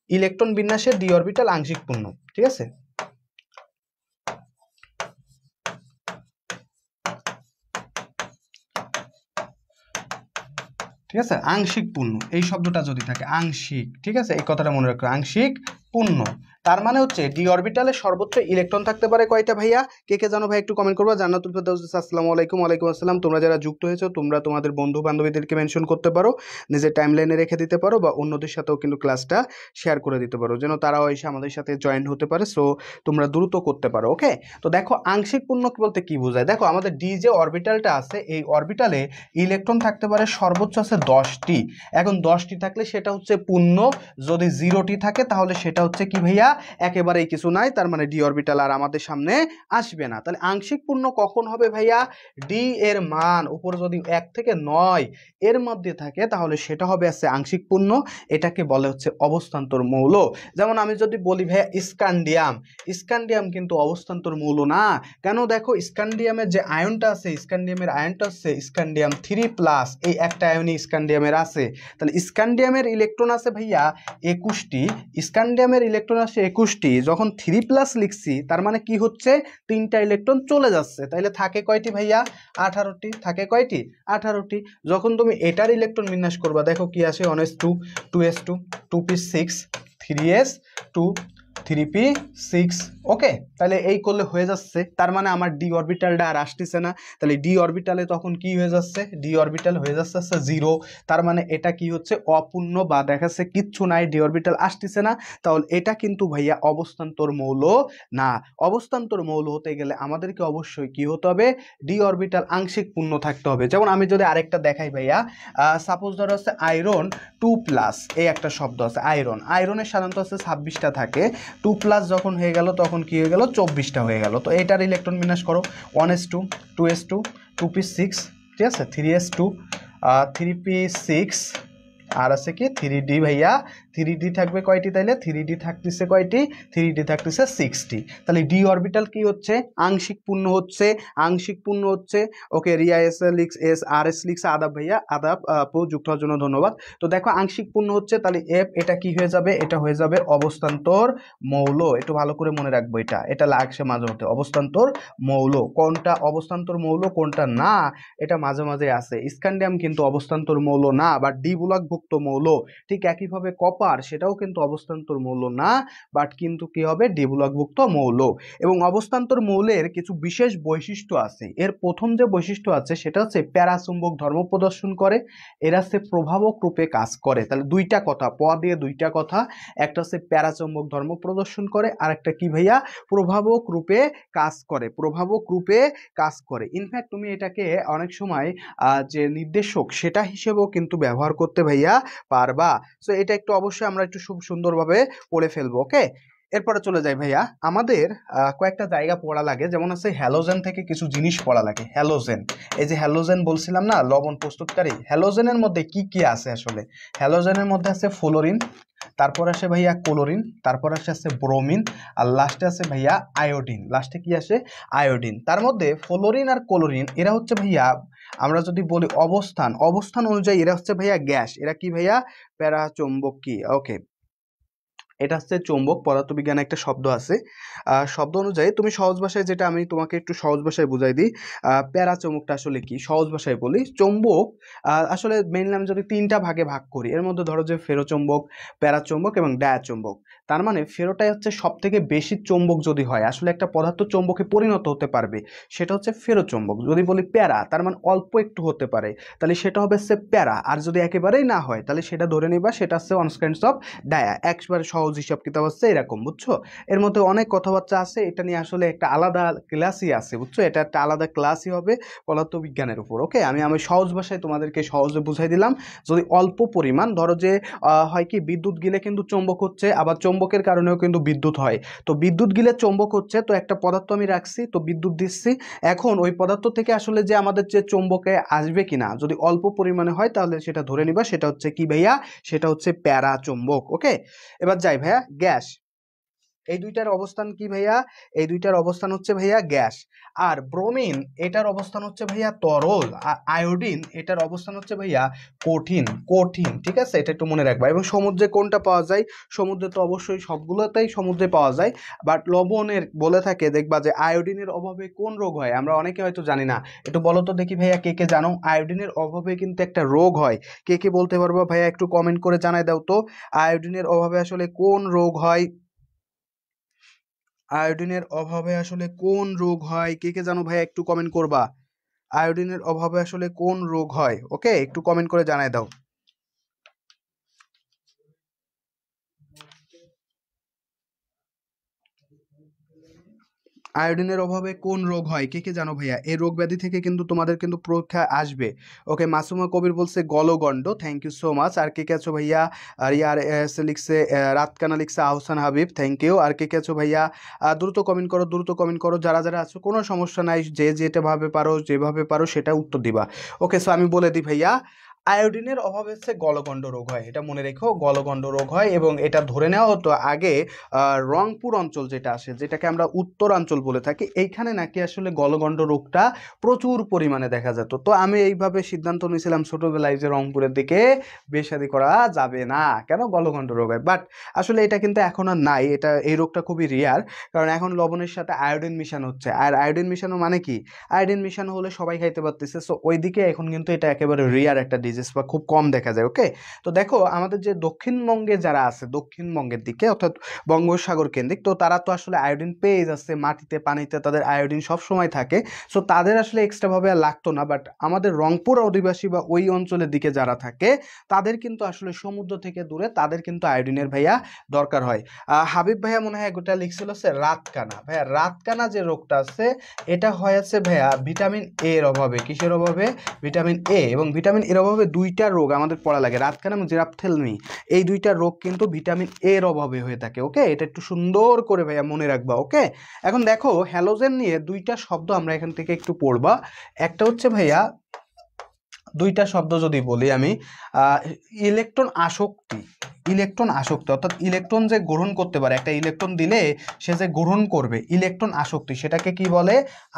Speaker 1: ইলেকট্রন বিন্যাসে ডি অরবিটাল আংশিক পূর্ণ, ঠিক আছে, ঠিক আছে, আংশিক পূর্ণ এই শব্দটা যদি থাকে, আংশিক, ঠিক আছে, এই কথাটা মনে রাখো, আংশিক পূর্ণ। তার মানে হচ্ছে ডি অরবিটালে সর্বোচ্চ ইলেকট্রন থাকতে পারে কয়টা ভাইয়া? কে কে জানো ভাই একটু কমেন্ট করবা। জান্নাতুল ফেরদৌস, আসসালামু আলাইকুম। ওয়ালাইকুম আসসালাম। তোমরা যারা যুক্ত হয়েছো তোমরা তোমাদের বন্ধু বান্ধবীদেরকে মেনশন করতে পারো, নিজের টাইমলাইনে রেখে দিতে পারো, বা অন্যদের সাথেও কিন্তু ক্লাসটা শেয়ার করে দিতে পারো যেন তারাও এসে আমাদের সাথে জয়েন হতে পারে। সো তোমরা দ্রুত করতে পারো। ওকে, তো দেখো আংশিক পূর্ণ বলতে কি বোঝায়? দেখো আমাদের ডি যে অরবিটালটা আছে, এই অরবিটালে ইলেকট্রন থাকতে পারে সর্বোচ্চ আছে 10টি। এখন 10টি থাকলে সেটা হচ্ছে পূর্ণ, যদি 0টি থাকে তাহলে সেটা হচ্ছে কি ভাইয়া? একেবারেই কিছু নাই, তার মানে ডি অরবিটাল আর আমাদের সামনে আসবে না। তাহলে আংশিক পূর্ণ কখন হবে ভাইয়া? ডি এর মান উপর যদি 1 থেকে 9 এর মধ্যে থাকে তাহলে সেটা হবে আছে আংশিক পূর্ণ। এটাকে বলে হচ্ছে অবস্থান্তর মৌল। যেমন আমি যদি বলি ভাইয়া স্ক্যান্ডিয়াম, স্ক্যান্ডিয়াম কিন্তু অবস্থান্তর মৌল না। কেন? দেখো স্ক্যান্ডিয়ামের যে আয়নটা আছে, স্ক্যান্ডিয়ামের আয়নটা হচ্ছে স্ক্যান্ডিয়াম 3+, এই একটা আয়নই স্ক্যান্ডিয়ামের আছে। তাহলে স্ক্যান্ডিয়ামের ইলেকট্রন আছে ভাইয়া 21টি, স্ক্যান্ডিয়ামের ইলেকট্রন আছে 21টি। যখন 3+ লিখছি তার মানে কি হচ্ছে? 3টা ইলেকট্রন চলে যাচ্ছে, তাইলে থাকে কয়টি ভাইয়া? 18টি। থাকে কয়টি? 18টি। যখন তুমি এটার ইলেকট্রন বিন্যাস করবা দেখো কি আসে? 1s2, 2s2, 2p6, 3s2, 3p6। ওকে, তাহলে এই করলে হয়ে যাচ্ছে। তার মানে আমার ডি অরবিটালটা আর আসতেছে না। তাহলে ডি অরবিটালে তখন কি হয়ে যাচ্ছে? ডি অরবিটাল হয়ে যাচ্ছে 0। তার মানে এটা কি হচ্ছে? অপূর্ণ বা দেখাচ্ছে কিচ্ছু নাই, ডি অরবিটাল আসতেছে না। তাহলে এটা কিন্তু ভাইয়া অবস্থান্তর মৌল না। অবস্থান্তর মৌল হতে গেলে আমাদেরকে অবশ্যই কি হতে হবে? ডি অরবিটাল আংশিক পূর্ণ থাকতে হবে। যেমন আমি যদি আরেকটা দেখাই ভাইয়া, সাপোজ ধরো হচ্ছে আয়রন 2+, এই একটা শব্দ আছে আয়রন। আয়রনের সাধারণত হচ্ছে 26টা থাকে, 2+ যখন হয়ে গেল তখন কি হয়ে গেল? 24টা হয়ে গেল। তো এটার ইলেকট্রন বিন্যাস করো 1s2, 2s2, 2p6, ঠিক আছে, 3s2, 3p6, আর আছে কি 3d ভাইয়া। 3d থাকবে কয়টি? তাইলে 3d থাকতেছে কয়টি? 3d থাকতেছে 6টি। তাহলে ডি অরবিটাল কি হচ্ছে? আংশিক পূর্ণ হচ্ছে। আংশিক পূর্ণ হচ্ছে। ওকে, রিয়া এস লিক্স, এস আর এস লিক্স, আদাব ভাইয়া, আদাব আপু, যুক্ত হওয়ার জন্য ধন্যবাদ। তো দেখো আংশিক পূর্ণ হচ্ছে, তাহলে এফ এটা কি হয়ে যাবে? এটা হয়ে যাবে অবস্থান্তর মৌল। একটু ভালো করে মনে রাখবো, এটা লাগছে মাঝে মধ্যে। অবস্থান্তর মৌল কোনটা? অবস্থান্তর মৌল কোনটা না, এটা মাঝে মাঝে আছে। স্ক্যান্ডিয়াম কিন্তু অবস্থান্তর মৌল না, বা ডি ব্লকভুক্ত মৌল। ঠিক একইভাবে কপার, সেটাও কিন্তু অবস্থান্তর মৌল না, বাট কিন্তু কি হবে? ডি ব্লকভুক্ত মৌল। এবং অবস্থান্তর মৌলের কিছু বিশেষ বৈশিষ্ট্য আছে। এর প্রথম যে বৈশিষ্ট্য আছে সেটা হচ্ছে প্যারাচুম্বক ধর্ম প্রদর্শন করে। এরা হচ্ছে প্রভাবক রূপে কাজ করে। তাহলে দুইটা কথা, প দিয়ে দুইটা কথা। একটা হচ্ছে প্যারাচুম্বক ধর্ম প্রদর্শন করে, আর একটা কি ভাইয়া? প্রভাবক রূপে কাজ করে। প্রভাবক রূপে কাজ করে। ইনফ্যাক্ট তুমি এটাকে অনেক সময় যে নির্দেশক সেটা হিসেবেও কিন্তু ব্যবহার করতে ভাইয়া পারবা। সো এটা একটু অবশ্যই আমরা একটু খুব সুন্দরভাবে পড়ে ফেলবো। ওকে, এরপরে চলে যাই ভাইয়া। আমাদের কয়েকটা জায়গা পড়া লাগে, যেমন আছে হ্যালোজেন থেকে কিছু জিনিস পড়া লাগে। হ্যালোজেন, এই যে হ্যালোজেন বলছিলাম না, লবণ প্রস্তুতকারী। হ্যালোজেনের মধ্যে কি কি আছে আসলে? হ্যালোজেনের মধ্যে আছে ফ্লোরিন, তারপর আসে ভাইয়া ক্লোরিন, তারপর আছে ব্রোমিন, আর লাস্টে আছে ভাইয়া আয়োডিন। লাস্টে কি আসে? আয়োডিন। তার মধ্যে ফ্লোরিন আর ক্লোরিন এরা হচ্ছে ভাইয়া, আমরা যদি বলি অবস্থান, অবস্থান অনুযায়ী এরা হচ্ছে ভাইয়া গ্যাস। এরা কি ভাইয়া? প্যারাচুম্বকীয়। ওকে, এটা হচ্ছে চৌম্বক। পদার্থবিজ্ঞানে একটা শব্দ আছে, শব্দ অনুযায়ী তুমি সহজ ভাষায়, যেটা আমি তোমাকে একটু সহজ ভাষায় বুঝাই দিই। প্যারাচুম্বকটা আসলে কি, সহজ ভাষায় বলি। চৌম্বক আসলে মেইনলি আমি যদি 3টা ভাগে ভাগ করি, এর মধ্যে ধরো যে ফেরোচৌম্বক, প্যারাচৌম্বক এবং ডায়াচৌম্বক। তার মানে ফেরোটাই হচ্ছে সব থেকে বেশি চৌম্বক যদি হয়, আসলে একটা পদার্থ চৌম্বকে পরিণত হতে পারবে, সেটা হচ্ছে ফেরোচৌম্বক। যদি বলি প্যারা, তার মানে অল্প একটু হতে পারে, তাহলে সেটা হবে হচ্ছে প্যারা। আর যদি একেবারেই না হয় তাহলে সেটা ধরে নিবা সেটা হচ্ছে ওয়ান কাইন্ডস অফ ডায়া। একবারে সহজ হিসাব কিতাব হচ্ছে এরকম, বুঝছো? এর মধ্যে অনেক কথাবার্তা আছে, এটা নিয়ে আসলে একটা আলাদা ক্লাসই আছে, বুঝছো? এটা একটা আলাদা ক্লাসই হবে পদার্থবিজ্ঞানের উপর। ওকে, আমি সহজ ভাষায় তোমাদেরকে সহজে বুঝাই দিলাম। যদি অল্প পরিমাণ, ধরো যে হয় কি, বিদ্যুৎ গিলে কিন্তু চৌম্বক হচ্ছে, আবার চৌম্বকের কারণেও কিন্তু বিদ্যুৎ হয়। তো বিদ্যুৎ গিলে চৌম্বক হচ্ছে, তো একটা পদার্থ আমি রাখছি, তো বিদ্যুৎ দিচ্ছি। এখন ওই পদার্থ থেকে আসলে যে আমাদের যে চৌম্বকে আসবে কিনা, যদি অল্প পরিমাণে হয় তাহলে সেটা ধরে নিবা সেটা হচ্ছে কি ভাইয়া? সেটা হচ্ছে প্যারাচুম্বক। ওকে, এবার যাই ভাইয়া গ্যাস। এই দুইটার অবস্থান কি ভাইয়া? এই দুইটার অবস্থান হচ্ছে ভাইয়া গ্যাস। আর ব্রোমিন এটার অবস্থান হচ্ছে ভাইয়া তরল। আর আয়োডিন এটার অবস্থান হচ্ছে ভাইয়া কঠিন। কঠিন, ঠিক আছে? এটা একটু মনে রাখবা। এবং সমুদ্রে কোনটা পাওয়া যায়? সমুদ্রে তো অবশ্যই সবগুলোতেই সমুদ্রে পাওয়া যায়, বাট লবণের বলে থাকে, দেখবা যে আয়োডিনের অভাবে কোন রোগ হয়, আমরা অনেকে হয়তো জানি না। একটু বলো তো দেখি ভাইয়া, কে কে জানো আয়োডিনের অভাবে কিন্তু একটা রোগ হয়? কে কে বলতে পারবো ভাইয়া? একটু কমেন্ট করে জানাই দাও তো, আয়োডিনের অভাবে আসলে কোন রোগ হয়? আয়োডিনের অভাবে আসলে কোন রোগ হয়? কে কে জানো ভাইয়া? একটু কমেন্ট করবা। আয়োডিনের অভাবে আসলে কোন রোগ হয়? ওকে, একটু কমেন্ট করে জানাই দাও। আয়োডিনের অভাবে কোন রোগ হয়, কে কে জানো ভাইয়া? এই রোগ ব্যাধি থেকে কিন্তু তোমাদের কিন্তু পরীক্ষা আসবে। ওকে, মাসুমা কবির বলছে গলগণ্ড, থ্যাংক ইউ সো মাচ। আর কে কে আছো ভাইয়া? আর ইয়ার লিখছে রাতকানা লিখছে আহসান হাবিব, থ্যাংক ইউ। আর কে কে আছো ভাইয়া? দ্রুত কমেন্ট করো, দ্রুত কমেন্ট করো, যারা যারা আছো, কোনো সমস্যা নাই, যে যেটা ভাবে পারো, যেভাবে পারো সেটা উত্তর দিবা। ওকে, সো আমি বলে দিই ভাইয়া, আয়োডিনের অভাবে হচ্ছে গলগণ্ড রোগ হয়, এটা মনে রেখো, গলগণ্ড রোগ হয়। এবং এটা ধরে নেওয়া হতো আগে রংপুর অঞ্চল যেটা আসে, যেটাকে আমরা উত্তরাঞ্চল বলে থাকি, এইখানে নাকি আসলে গলগণ্ড রোগটা প্রচুর পরিমাণে দেখা যেত। তো আমি এইভাবে সিদ্ধান্ত নিয়েছিলাম ছোটবেলায় যে রংপুরের দিকে বিয়ে শাদী করা যাবে না, কেন, গলগণ্ড রোগ হয়। বাট আসলে এটা কিন্তু এখন আর নাই, এটা এই রোগটা খুবই রেয়ার, কারণ এখন লবণের সাথে আয়োডিন মিশানো হচ্ছে। আর আয়োডিন মিশানো মানে কি, আয়োডিন মিশানো হলে সবাই খাইতে পারতেছে, সো ওইদিকে এখন কিন্তু এটা একেবারে রেয়ার একটা ডিজিজ বা খুব কম দেখা যায়। ওকে, তো দেখো আমাদের যে দক্ষিণবঙ্গে যারা আছে, দক্ষিণবঙ্গের দিকে অর্থাৎ বঙ্গোপসাগর কেন্দ্রিক, তো তারা তো আসলে আয়োডিন পেয়ে যাচ্ছে, মাটিতে পানিতে তাদের আয়োডিন সব সময় থাকে, সো তাদের আসলে এক্সট্রা ভাবে আর লাগতো না। বাট আমাদের রংপুর অধিবাসী বা ওই অঞ্চলের দিকে যারা থাকে, তাদের কিন্তু আসলে সমুদ্র থেকে দূরে, তাদের কিন্তু আয়োডিনের ভাইয়া দরকার হয়। হাবিব ভাইয়া মনে হয় গোটা লিখছিল হচ্ছে রাতকানা। ভাইয়া রাতকানা যে রোগটা আছে, এটা হয়েছে ভাইয়া ভিটামিন এ এর অভাবে। কিসের অভাবে? Vitamin A. এবং ভিটামিন এর অভাবে দুইটা রোগ আমাদের পড়া লাগে, রাতকানা এবং জেরাপ্থেলমি, এই দুইটা রোগ কিন্তু ভিটামিন এর অভাবে হয়ে থাকে। ওকে, এটা একটু সুন্দর করে ভাইয়া মনে রাখবা। ওকে, এখন দেখো হ্যালোজেন নিয়ে দুইটা শব্দ আমরা এখান থেকে একটু পড়বা। একটা হচ্ছে ভাইয়া, দুইটা শব্দ যদি বলি আমি, ইলেকট্রন আসক্তি, ইলেকট্রন আসক্তি অর্থাৎ ইলেকট্রন যে গ্রহণ করতে পারে, একটা ইলেকট্রন দিলে সে যে গ্রহণ করবে, ইলেকট্রন আসক্তি, সেটাকে কি বলে?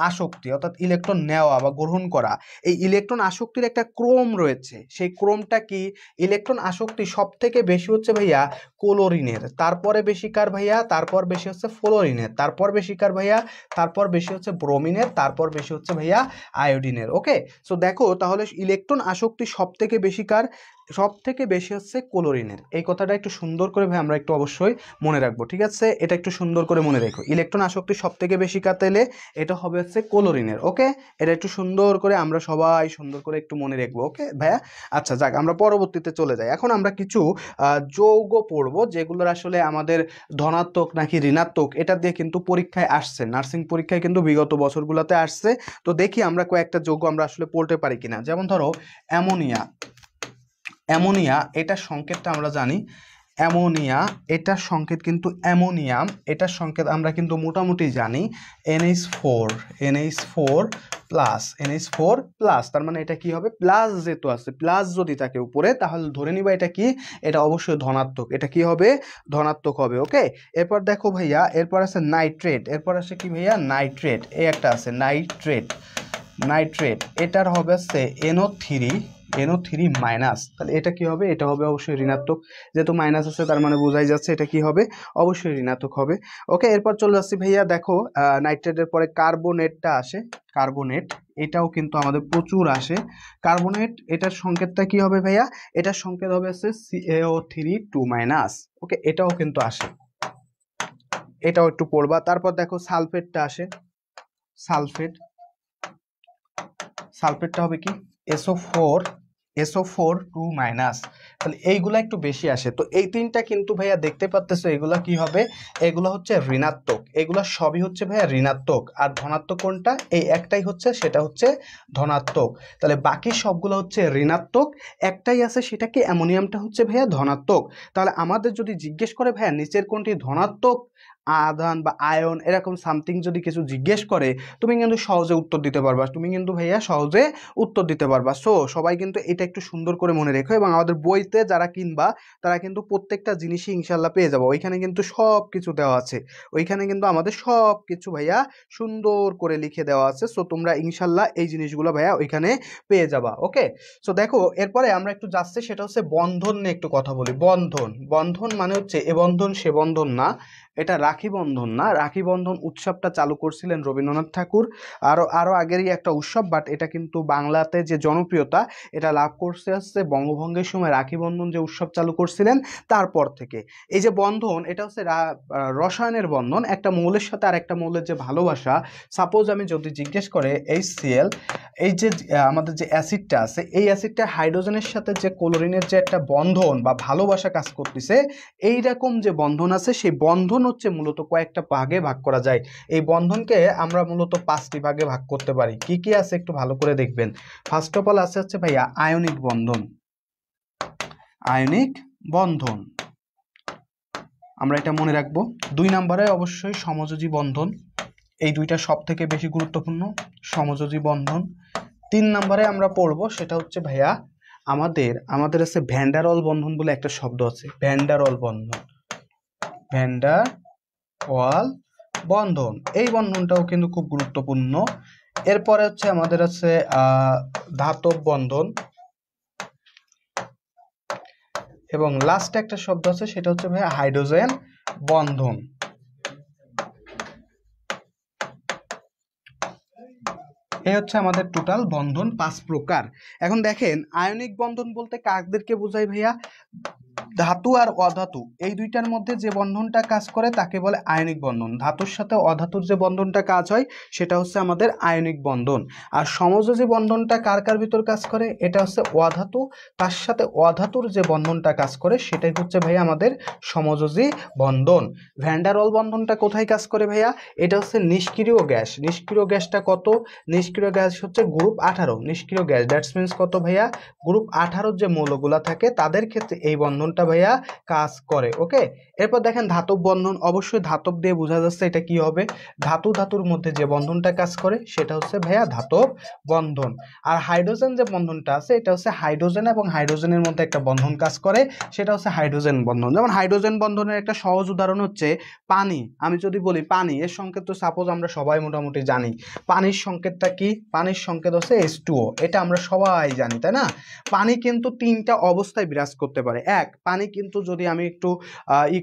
Speaker 1: আসক্তি, অর্থাৎ ইলেকট্রন নেওয়া বা গ্রহণ করা। এই ইলেকট্রন আসক্তির একটা ক্রম রয়েছে, সেই ক্রমটা কি? ইলেকট্রন আসক্তি সব থেকে বেশি হচ্ছে ভাইয়া ক্লোরিনের, তারপরে বেশি কার ভাইয়া? তারপর বেশি হচ্ছে ফ্লোরিনের, তারপর বেশি কার ভাইয়া? তারপর বেশি হচ্ছে ব্রোমিনের, তারপর বেশি হচ্ছে ভাইয়া আয়োডিনের। ওকে, সো দেখো তাহলে ইলেকট্রন আসক্তি সব থেকে বেশি কার? সব থেকে বেশি হচ্ছে ক্লোরিনের। এই কথাটা একটু সুন্দর করে ভাই আমরা একটু অবশ্যই মনে রাখবো, ঠিক আছে? এটা একটু সুন্দর করে মনে রেখো, ইলেকট্রন আসক্তি সব থেকে বেশি কার তাইলে? এটা হবে হচ্ছে ক্লোরিনের। ওকে, এটা একটু সুন্দর করে আমরা সবাই সুন্দর করে একটু মনে রাখবো। ওকে ভাইয়া, আচ্ছা যাক, আমরা পরবর্তীতে চলে যাই। এখন আমরা কিছু যৌগ পড়বো, যেগুলোর আসলে আমাদের ধনাত্মক নাকি ঋণাত্মক, এটা দিয়ে কিন্তু পরীক্ষায় আসছে, নার্সিং পরীক্ষায় কিন্তু বিগত বছরগুলোতে আসছে। তো দেখি আমরা কয়েকটা যৌগ আমরা আসলে পড়তে পারি কিনা। যেমন ধরো অ্যামোনিয়া, অ্যামোনিয়া এটার সংকেতটা আমরা জানি, অ্যামোনিয়া এটার সংকেত কিন্তু অ্যামোনিয়াম, এটার সংকেত আমরা কিন্তু মোটামুটি জানি NH4, NH4 plus, NH4 plus, তার মানে এটা কি হবে? প্লাস যেহেতু আছে, প্লাস যদি থাকে উপরে, তাহলে ধরে নিবা এটা কি? এটা অবশ্যই ধনাত্মক, এটা কি হবে? ধনাত্মক হবে। ওকে, এরপর দেখো ভাইয়া, এরপর আছে নাইট্রেট, এরপর আছে কি ভাইয়া? নাইট্রেট, এই একটা আছে নাইট্রেট, নাইট্রেট এটার হবে হচ্ছে NO3 মাইনাস, তাহলে এটা কি হবে? এটা হবে অবশ্যই ঋণাত্মক, যেহেতু মাইনাস আছে তার মানে বোঝাই যাচ্ছে এটা কি হবে? অবশ্যই ঋণাত্মক হবে। ওকে, এরপর চলে যাচ্ছি ভাইয়া, দেখো নাইট্রেটের পরে কার্বোনেটটা আসে, কার্বোনেট এটাও কিন্তু আমাদের প্রচুর আসে। কার্বোনেট এটার সংকেতটা কি হবে ভাইয়া? এটার সংকেত হবে হচ্ছে CaO3 মাইনাস। ওকে, এটাও কিন্তু আসে, এটাও একটু পড়বা। তারপর দেখো সালফেটটা আসে, সালফেট, সালফেটটা হবে কি? SO4 2 মাইনাস, তাহলে এইগুলা একটু বেশি আসে। তো এই তিনটা কিন্তু ভাইয়া দেখতে পাচ্তেছো, এগুলা কি হবে? এগুলো হচ্ছে ঋণাত্মক, এগুলা সবই হচ্ছে ভাইয়া ঋণাত্মক। আর ধনাত্মক কোনটা? এই একটাই হচ্ছে, সেটা হচ্ছে ধনাত্মক। তাহলে বাকি সবগুলো হচ্ছে ঋণাত্মক, একটাই আছে, সেটা কি? অ্যামোনিয়ামটা হচ্ছে ভাইয়া ধনাত্মক। তাহলে আমাদের যদি জিজ্ঞেস করে ভাইয়া নিচের কোনটি ধনাত্মক আধান বা আয়ন, এরকম সামথিং যদি কিছু জিজ্ঞেস করে, তুমি কিন্তু সহজে উত্তর দিতে পারবা, তুমি কিন্তু ভাইয়া সহজে উত্তর দিতে পারবা। সো সবাই কিন্তু এটা একটু সুন্দর করে মনে রেখো, এবং আমাদের বইতে যারা কিনবা তারা কিন্তু প্রত্যেকটা জিনিসই ইনশাল্লাহ পেয়ে যাবো, ওইখানে কিন্তু সব কিছু দেওয়া আছে, ওইখানে কিন্তু আমাদের সব কিছু ভাইয়া সুন্দর করে লিখে দেওয়া আছে। সো তোমরা ইনশাল্লাহ এই জিনিসগুলো ভাইয়া ওইখানে পেয়ে যাবা। ওকে, সো দেখো এরপরে আমরা একটু যাচ্ছি, সেটা হচ্ছে বন্ধন নিয়ে একটু কথা বলি। বন্ধন, বন্ধন মানে হচ্ছে এ বন্ধন সে বন্ধন না, এটা রাখি বন্ধন না। রাখি বন্ধন উৎসবটা চালু করছিলেন রবীন্দ্রনাথ ঠাকুর, আরো আগেরই একটা উৎসব, বাট এটা কিন্তু বাংলাতে যে জনপ্রিয়তা এটা লাভ করছে হচ্ছে বঙ্গভঙ্গের সময় রাখি বন্ধন যে উৎসব চালু করছিলেন তারপর থেকে। এই যে বন্ধন, এটা হচ্ছে রসায়নের বন্ধন, একটা মৌলের সাথে আর একটা মৌলের যে ভালোবাসা। সাপোজ আমি যদি জিজ্ঞেস করে HCl, এই যে আমাদের যে অ্যাসিডটা আছে, এই অ্যাসিডটা হাইড্রোজেনের সাথে যে ক্লোরিনের যে একটা বন্ধন বা ভালোবাসা কাজ করতেছে, এইরকম যে বন্ধন আছে, সেই বন্ধন হচ্ছে মূলত কয়েকটা ভাগে ভাগ করা যায়। এই বন্ধনকে আমরা মূলত 5টি ভাগে ভাগ করতে পারি। কি কি আছে একটু ভালো করে দেখবেন। ফার্স্ট অফ অল আছে হচ্ছে ভাইয়া আয়নিক বন্ধন। আয়নিক বন্ধন আমরা এটা মনে রাখবো। 2 নম্বরে অবশ্যই সমযোজী বন্ধন, এই দুইটা সব থেকে বেশি গুরুত্বপূর্ণ, সমযোজী বন্ধন। 3 নম্বরে আমরা পড়বো সেটা হচ্ছে ভাইয়া আমাদের আছে ভ্যান্ডারওয়াল বন্ধন বলে একটা শব্দ আছে, ভ্যান্ডারওয়াল বন্ধন। ভ্যান্ডারওয়াল বন্ধন, এই বন্ধনটাও কিন্তু খুব গুরুত্বপূর্ণ। এরপরে হচ্ছে আমাদের আছে ধাতব বন্ধন, এবং লাস্ট একটা শব্দ আছে সেটা হচ্ছে ভাইয়া হাইড্রোজেন বন্ধন। এই হচ্ছে আমাদের টোটাল বন্ধন 5 প্রকার। এখন দেখেন আয়নিক বন্ধন বলতে কাদেরকে বোঝায় ভাইয়া? ধাতু আর অধাতু এই দুইটার মধ্যে যে বন্ধনটা কাজ করে তাকে বলে আয়নিক বন্ধন। ধাতুর সাথে অধাতুর যে বন্ধনটা কাজ হয় সেটা হচ্ছে আমাদের আয়নিক বন্ধন। আর সমযোজী বন্ধনটা কার কার ভিতর কাজ করে? এটা হচ্ছে অধাতু, তার সাথে অধাতুর যে বন্ধনটা কাজ করে সেটাই হচ্ছে ভাইয়া আমাদের সমযোজী বন্ধন। ভ্যান্ডারওয়াল বন্ধনটা কোথায় কাজ করে ভাইয়া? এটা হচ্ছে নিষ্ক্রিয় গ্যাস। নিষ্ক্রিয় গ্যাসটা কত? নিষ্ক্রিয় গ্যাস হচ্ছে গ্রুপ 18। নিষ্ক্রিয় গ্যাস দ্যাটস মিন্স কত ভাইয়া? গ্রুপ 18 যে মৌলগুলা থাকে তাদের ক্ষেত্রে এই বন্ধনটা ভাইয়া কাজ করে। ওকে, এরপর দেখেন ধাতব বন্ধন, অবশ্যই ধাতব দিয়ে বোঝা যাচ্ছে এটা কি হবে? ধাতুর মধ্যে যে বন্ধনটা কাজ করে সেটা হচ্ছে ভাইয়া ধাতব বন্ধন। আর হাইড্রোজেন যে বন্ধনটা আছে এটা হচ্ছে হাইড্রোজেন এবং হাইড্রোজেনের মধ্যে একটা বন্ধন কাজ করে, সেটা হচ্ছে হাইড্রোজেন বন্ধন। যেমন হাইড্রোজেন বন্ধনের একটা সহজ উদাহরণ হচ্ছে পানি। আমি যদি বলি পানি, এর সংকেত তো সাপোজ আমরা সবাই মোটামুটি জানি। পানির সংকেতটা কি? পানির সংকেত হচ্ছে H2O, এটা আমরা সবাই জানি, তাই না? পানি কিন্তু 3টা অবস্থায় বিরাজ করতে পারে। এক, পানি কিন্তু যদি আমি একটু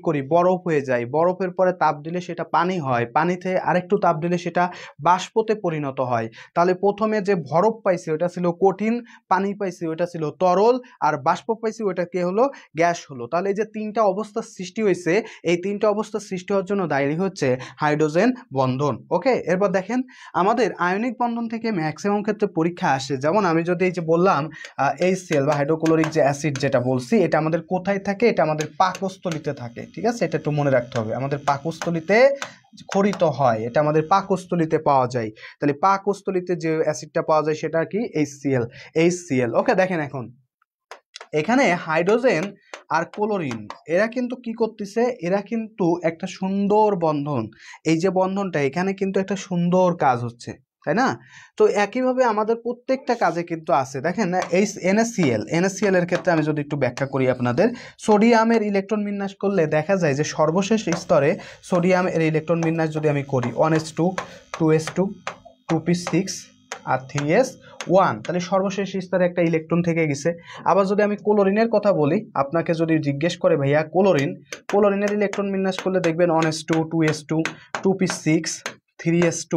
Speaker 1: করি, বরফ হয়ে যায়, বরফের পরে তাপ দিলে সেটা পানি হয়, পানিতে আরেকটু তাপ দিলে সেটা বাষ্পতে পরিণত হয়। তাহলে প্রথমে যে বরফ পাইছি ওটা ছিল কঠিন, পানি পাইছি ওটা ছিল তরল, আর বাষ্প পাইছি ওটা কি হলো? গ্যাস হলো। তাহলে এই যে 3টা অবস্থার সৃষ্টি হয়েছে, এই 3টা অবস্থার সৃষ্টি হওয়ার জন্য দায়ী হচ্ছে হাইড্রোজেন বন্ধন। ওকে, এরপর দেখেন আমাদের আয়নিক বন্ধন থেকে ম্যাক্সিমাম ক্ষেত্রে পরীক্ষা আসে। যেমন আমি যদি এই যে বললাম HCl বা হাইড্রোক্লোরিক যে অ্যাসিড যেটা বলছি, এটা আমাদের কোথায় থাকে? এটা আমাদের পাকস্থলীতে থাকে। ঠিক আছে, এটা একটু মনে রাখতে হবে, আমাদের পাকস্থলীতে খরিত হয়, এটা আমাদের পাকস্থলীতে পাওয়া যায়। তাহলে পাকস্থলীতে যে অ্যাসিডটা পাওয়া যায় সেটা কি? HCl। ওকে, দেখেন এখন এখানে হাইড্রোজেন আর ক্লোরিন এরা কিন্তু কি করতেছে? এরা কিন্তু একটা সুন্দর বন্ধন, এই যে বন্ধনটা এখানে কিন্তু একটা সুন্দর কাজ হচ্ছে, তাই না? তো একইভাবে আমাদের প্রত্যেকটা কাজে কিন্তু আছে। দেখেন না, এই NaCl এর ক্ষেত্রে আমি যদি একটু ব্যাখ্যা করি আপনাদের, সোডিয়ামের ইলেকট্রন বিন্যাস করলে দেখা যায় যে সর্বশেষ স্তরে সোডিয়ামের ইলেকট্রন বিন্যাস যদি আমি করি 1s2 2s2 2p6 আর 3s1, তাহলে সর্বশেষ স্তরে একটা ইলেকট্রন থেকে গেছে। আবার যদি আমি ক্লোরিনের কথা বলি, আপনাকে যদি জিজ্ঞেস করে ভাইয়া ক্লোরিনের ইলেকট্রন বিন্যাস করলে দেখবেন 1s2 2s2 2p6 3s2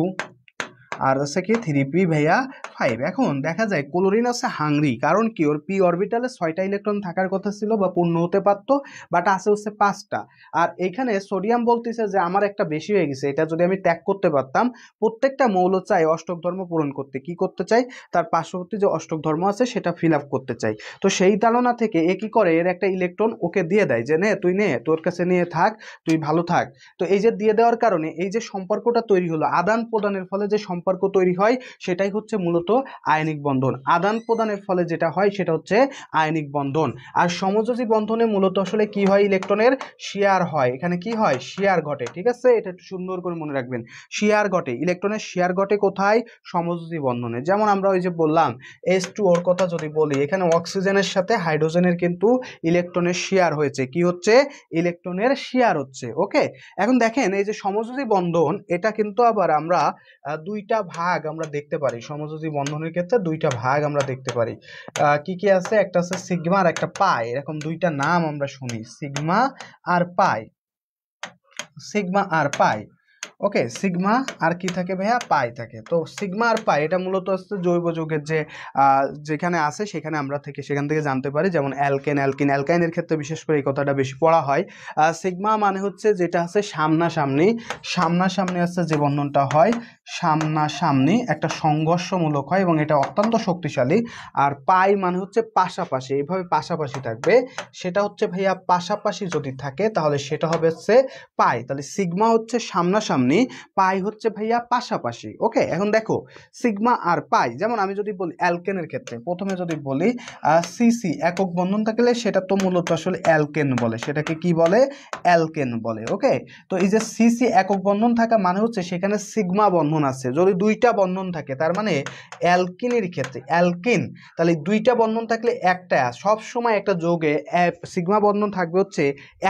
Speaker 1: আর আছে কি 3p ভাইয়া 5। এখন দেখা যায় ক্লোরিন আছে হাংরি, কারণ কি? ওর p অরবিটালে 6টা ইলেকট্রন থাকার কথা ছিল বা পূর্ণ হতে পারতো, বাট আছে হচ্ছে 5টা। আর এখানে সোডিয়াম বলতেছে যে আমার একটা বেশি হয়ে গেছে, এটা যদি আমি ত্যাগ করতে পারতাম। প্রত্যেকটা মৌল চাই অষ্টক ধর্ম পূরণ করতে, কি করতে চাই? তার পার্শ্ববর্তী যে অষ্টক ধর্ম আছে সেটা ফিল আপ করতে চাই। তো সেই তাড়না থেকে এ কি করে, এর একটা ইলেকট্রন ওকে দিয়ে দেয় যে নে তুই নে, তোর কাছে নিয়ে থাক, তুই ভালো থাক। তো এই যে দিয়ে দেওয়ার কারণে এই যে সম্পর্কটা তৈরি হলো, আদান প্রদানের ফলে যে সম্পর্ক তৈরি হয় সেটাই হচ্ছে মূলত আয়নিক বন্ধন। আদান প্রদানের ফলে যেটা হয় সেটা হচ্ছে আয়নিক বন্ধন। আর সমযোজী বন্ধনে মূলত আসলে কি হয়? ইলেকট্রনের শেয়ার হয়। এখানে কি হয়? শেয়ার ঘটে। ঠিক আছে, এটা একটু সুন্দর করে মনে রাখবেন, শেয়ার ঘটে। ইলেকট্রনের শেয়ার ঘটে কোথায়? সমযোজী বন্ধনে। যেমন আমরা ওই যে বললাম H2O এর কথা যদি বলি, এখানে অক্সিজেনের সাথে হাইড্রোজেনের কিন্তু ইলেকট্রনের শেয়ার হয়েছে। কি হচ্ছে? ইলেকট্রনের শেয়ার হচ্ছে। ওকে, এখন দেখেন এই যে সমযোজী বন্ধন, এটা কিন্তু আবার আমরা দুইটা ভাগ আমরা দেখতে পারি। সমযোজী বন্ধনের ক্ষেত্রে দুইটা ভাগ আমরা দেখতে পারি। কি কি আছে? একটা আছে সিগমা আর একটা পাই। এরকম দুইটা নাম আমরা শুনি, সিগমা আর পাই, সিগমা আর পাই। ওকে, সিগমা আর কি থাকে ভাইয়া, পাই থাকে। তো সিগমা আর পাই এটা মূলত হচ্ছে জৈব যৌগের যে যেখানে আছে সেখানে আমরা সেখান থেকে জানতে পারি, যেমন অ্যালকেন, অ্যালকাইনের ক্ষেত্রে বিশেষ করে এই কথাটা বেশি পড়া হয়। সিগমা মানে হচ্ছে যেটা আছে সামনাসামনি, সামনাসামনি আছে যে বন্ধনটা হয়, সামনাসামনি একটা সংঘর্ষমূলক হয় এবং এটা অত্যন্ত শক্তিশালী। আর পাই মানে হচ্ছে পাশাপাশি, এইভাবে পাশাপাশি থাকবে, সেটা হচ্ছে ভাইয়া পাশাপাশি যদি থাকে তাহলে সেটা হবে হচ্ছে পাই। তাহলে সিগমা হচ্ছে সামনাসামনি, পাই হচ্ছে ভাইয়া পাশাপাশি। ওকে, এখন দেখো সিগমা আর পাই, যেমন আমি যদি বলি অ্যালকেনের ক্ষেত্রে, প্রথমে যদি বলি সিসি একক বন্ধন থাকলে সেটা তো মূলত আসলে অ্যালকেন বলে, সেটাকে কি বলে, অ্যালকেন বলে। ওকে, তো এই যে সিসি একক বন্ধন থাকা মানে হচ্ছে সেখানে সিগমা বন্ধন আছে, যদি দুইটা বন্ধন থাকে তার মানে অ্যালকিনের ক্ষেত্রে অ্যালকিন, তাহলে দুইটা বন্ধন থাকলে একটা সব সময় একটা যৌগে সিগমা বন্ধন থাকবে হচ্ছে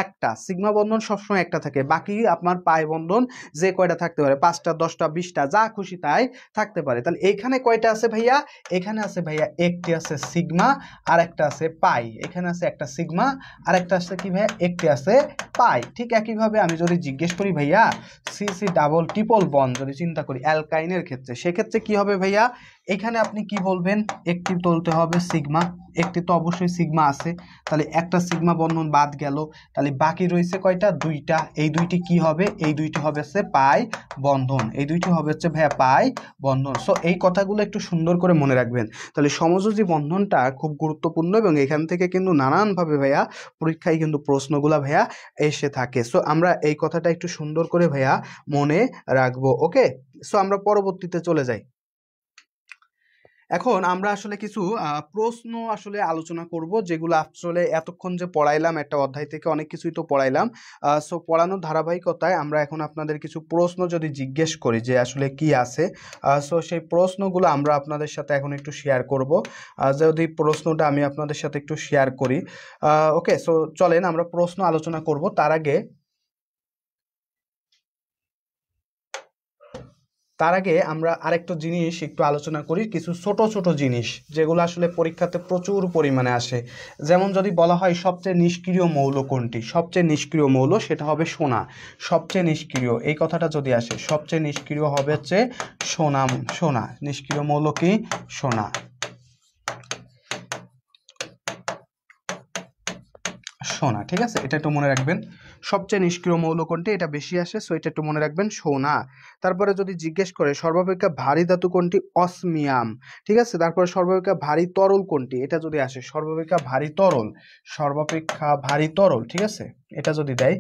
Speaker 1: একটা, সিগমা বন্ধন সবসময় একটা থাকে, বাকি আপনার পাই বন্ধন যে কয়টা থাকতে পারে, 5টা 10টা 20টা যা খুশি তাই থাকতে পারে। তাহলে এইখানে কয়টা আছে ভাইয়া, এখানে আছে ভাইয়া একটি আছে সিগমা আর একটা আছে পাই, এখানে আছে একটা সিগমা আর একটা আছে কি ভাইয়া, একটি আছে পাই। ঠিক একইভাবে আমি যদি জিজ্ঞেস করি ভাইয়া C C double triple bond যদি চিন্তা করি অ্যালকাইনের ক্ষেত্রে, সেক্ষেত্রে কি হবে ভাইয়া, এখানে আপনি কি বলবেন, একটি তুলতে হবে সিগমা, একটি তো অবশ্যই সিগমা আছে, তাহলে একটা সিগমা বন্ধন বাদ গেল, তাহলে বাকি রয়েছে কয়টা, দুইটা, এই দুইটি কি হবে, এই দুইটি হবে হচ্ছে পাই বন্ধন, এই দুইটি হবে হচ্ছে ভাইয়া পাই বন্ধন। সো এই কথাগুলো একটু সুন্দর করে মনে রাখবেন। তাহলে সমযোজী বন্ধনটা খুব গুরুত্বপূর্ণ এবং এখান থেকে কিন্তু নানানভাবে ভাইয়া পরীক্ষায় কিন্তু প্রশ্নগুলা ভাইয়া এসে থাকে। সো আমরা এই কথাটা একটু সুন্দর করে ভাইয়া মনে রাখবো। ওকে, সো আমরা পরবর্তীতে চলে যাই। এখন আমরা আসলে কিছু প্রশ্ন আসলে আলোচনা করব, যেগুলো আসলে এতক্ষণ যে পড়াইলাম একটা অধ্যায় থেকে অনেক কিছুই তো পড়াইলাম। সো পড়ানোর ধারাবাহিকতায় আমরা এখন আপনাদের কিছু প্রশ্ন যদি জিজ্ঞেস করি যে আসলে কি আছে, সো সেই প্রশ্নগুলো আমরা আপনাদের সাথে এখন একটু শেয়ার করব। যদি প্রশ্নটা আমি আপনাদের সাথে একটু শেয়ার করি, ওকে, সো চলেন আমরা প্রশ্ন আলোচনা করব। তার আগে আমরা আরেকটা জিনিস একটু আলোচনা করি, কিছু ছোট ছোট জিনিস যেগুলো আসলে পরীক্ষাতে প্রচুর পরিমাণে আসে। যেমন যদি বলা হয় সবচেয়ে নিষ্ক্রিয় মৌল কোনটি, সবচেয়ে নিষ্ক্রিয় মৌল সেটা হবে সোনা। সবচেয়ে নিষ্ক্রিয় এই কথাটা যদি আসে, সবচেয়ে নিষ্ক্রিয় হবে হচ্ছে সোনা। সোনা নিষ্ক্রিয় মৌল কি, সোনা। সোনা, ঠিক আছে, এটা একটু মনে রাখবেন। সবচেয়ে নিষ্ক্রিয় মৌল কোনটি, এটা বেশি আসে, সো এটা একটু মনে রাখবেন, সোনা। তারপরে যদি জিজ্ঞেস করে সর্বাপেক্ষা ভারী ধাতু কোনটি, অসমিয়াম। ঠিক আছে, তারপরে সর্বাপেক্ষা ভারী তরল কোনটি, এটা যদি আসে সর্বাপেক্ষা ভারী তরল, সর্বাপেক্ষা ভারী তরল, ঠিক আছে, এটা যদি দেয়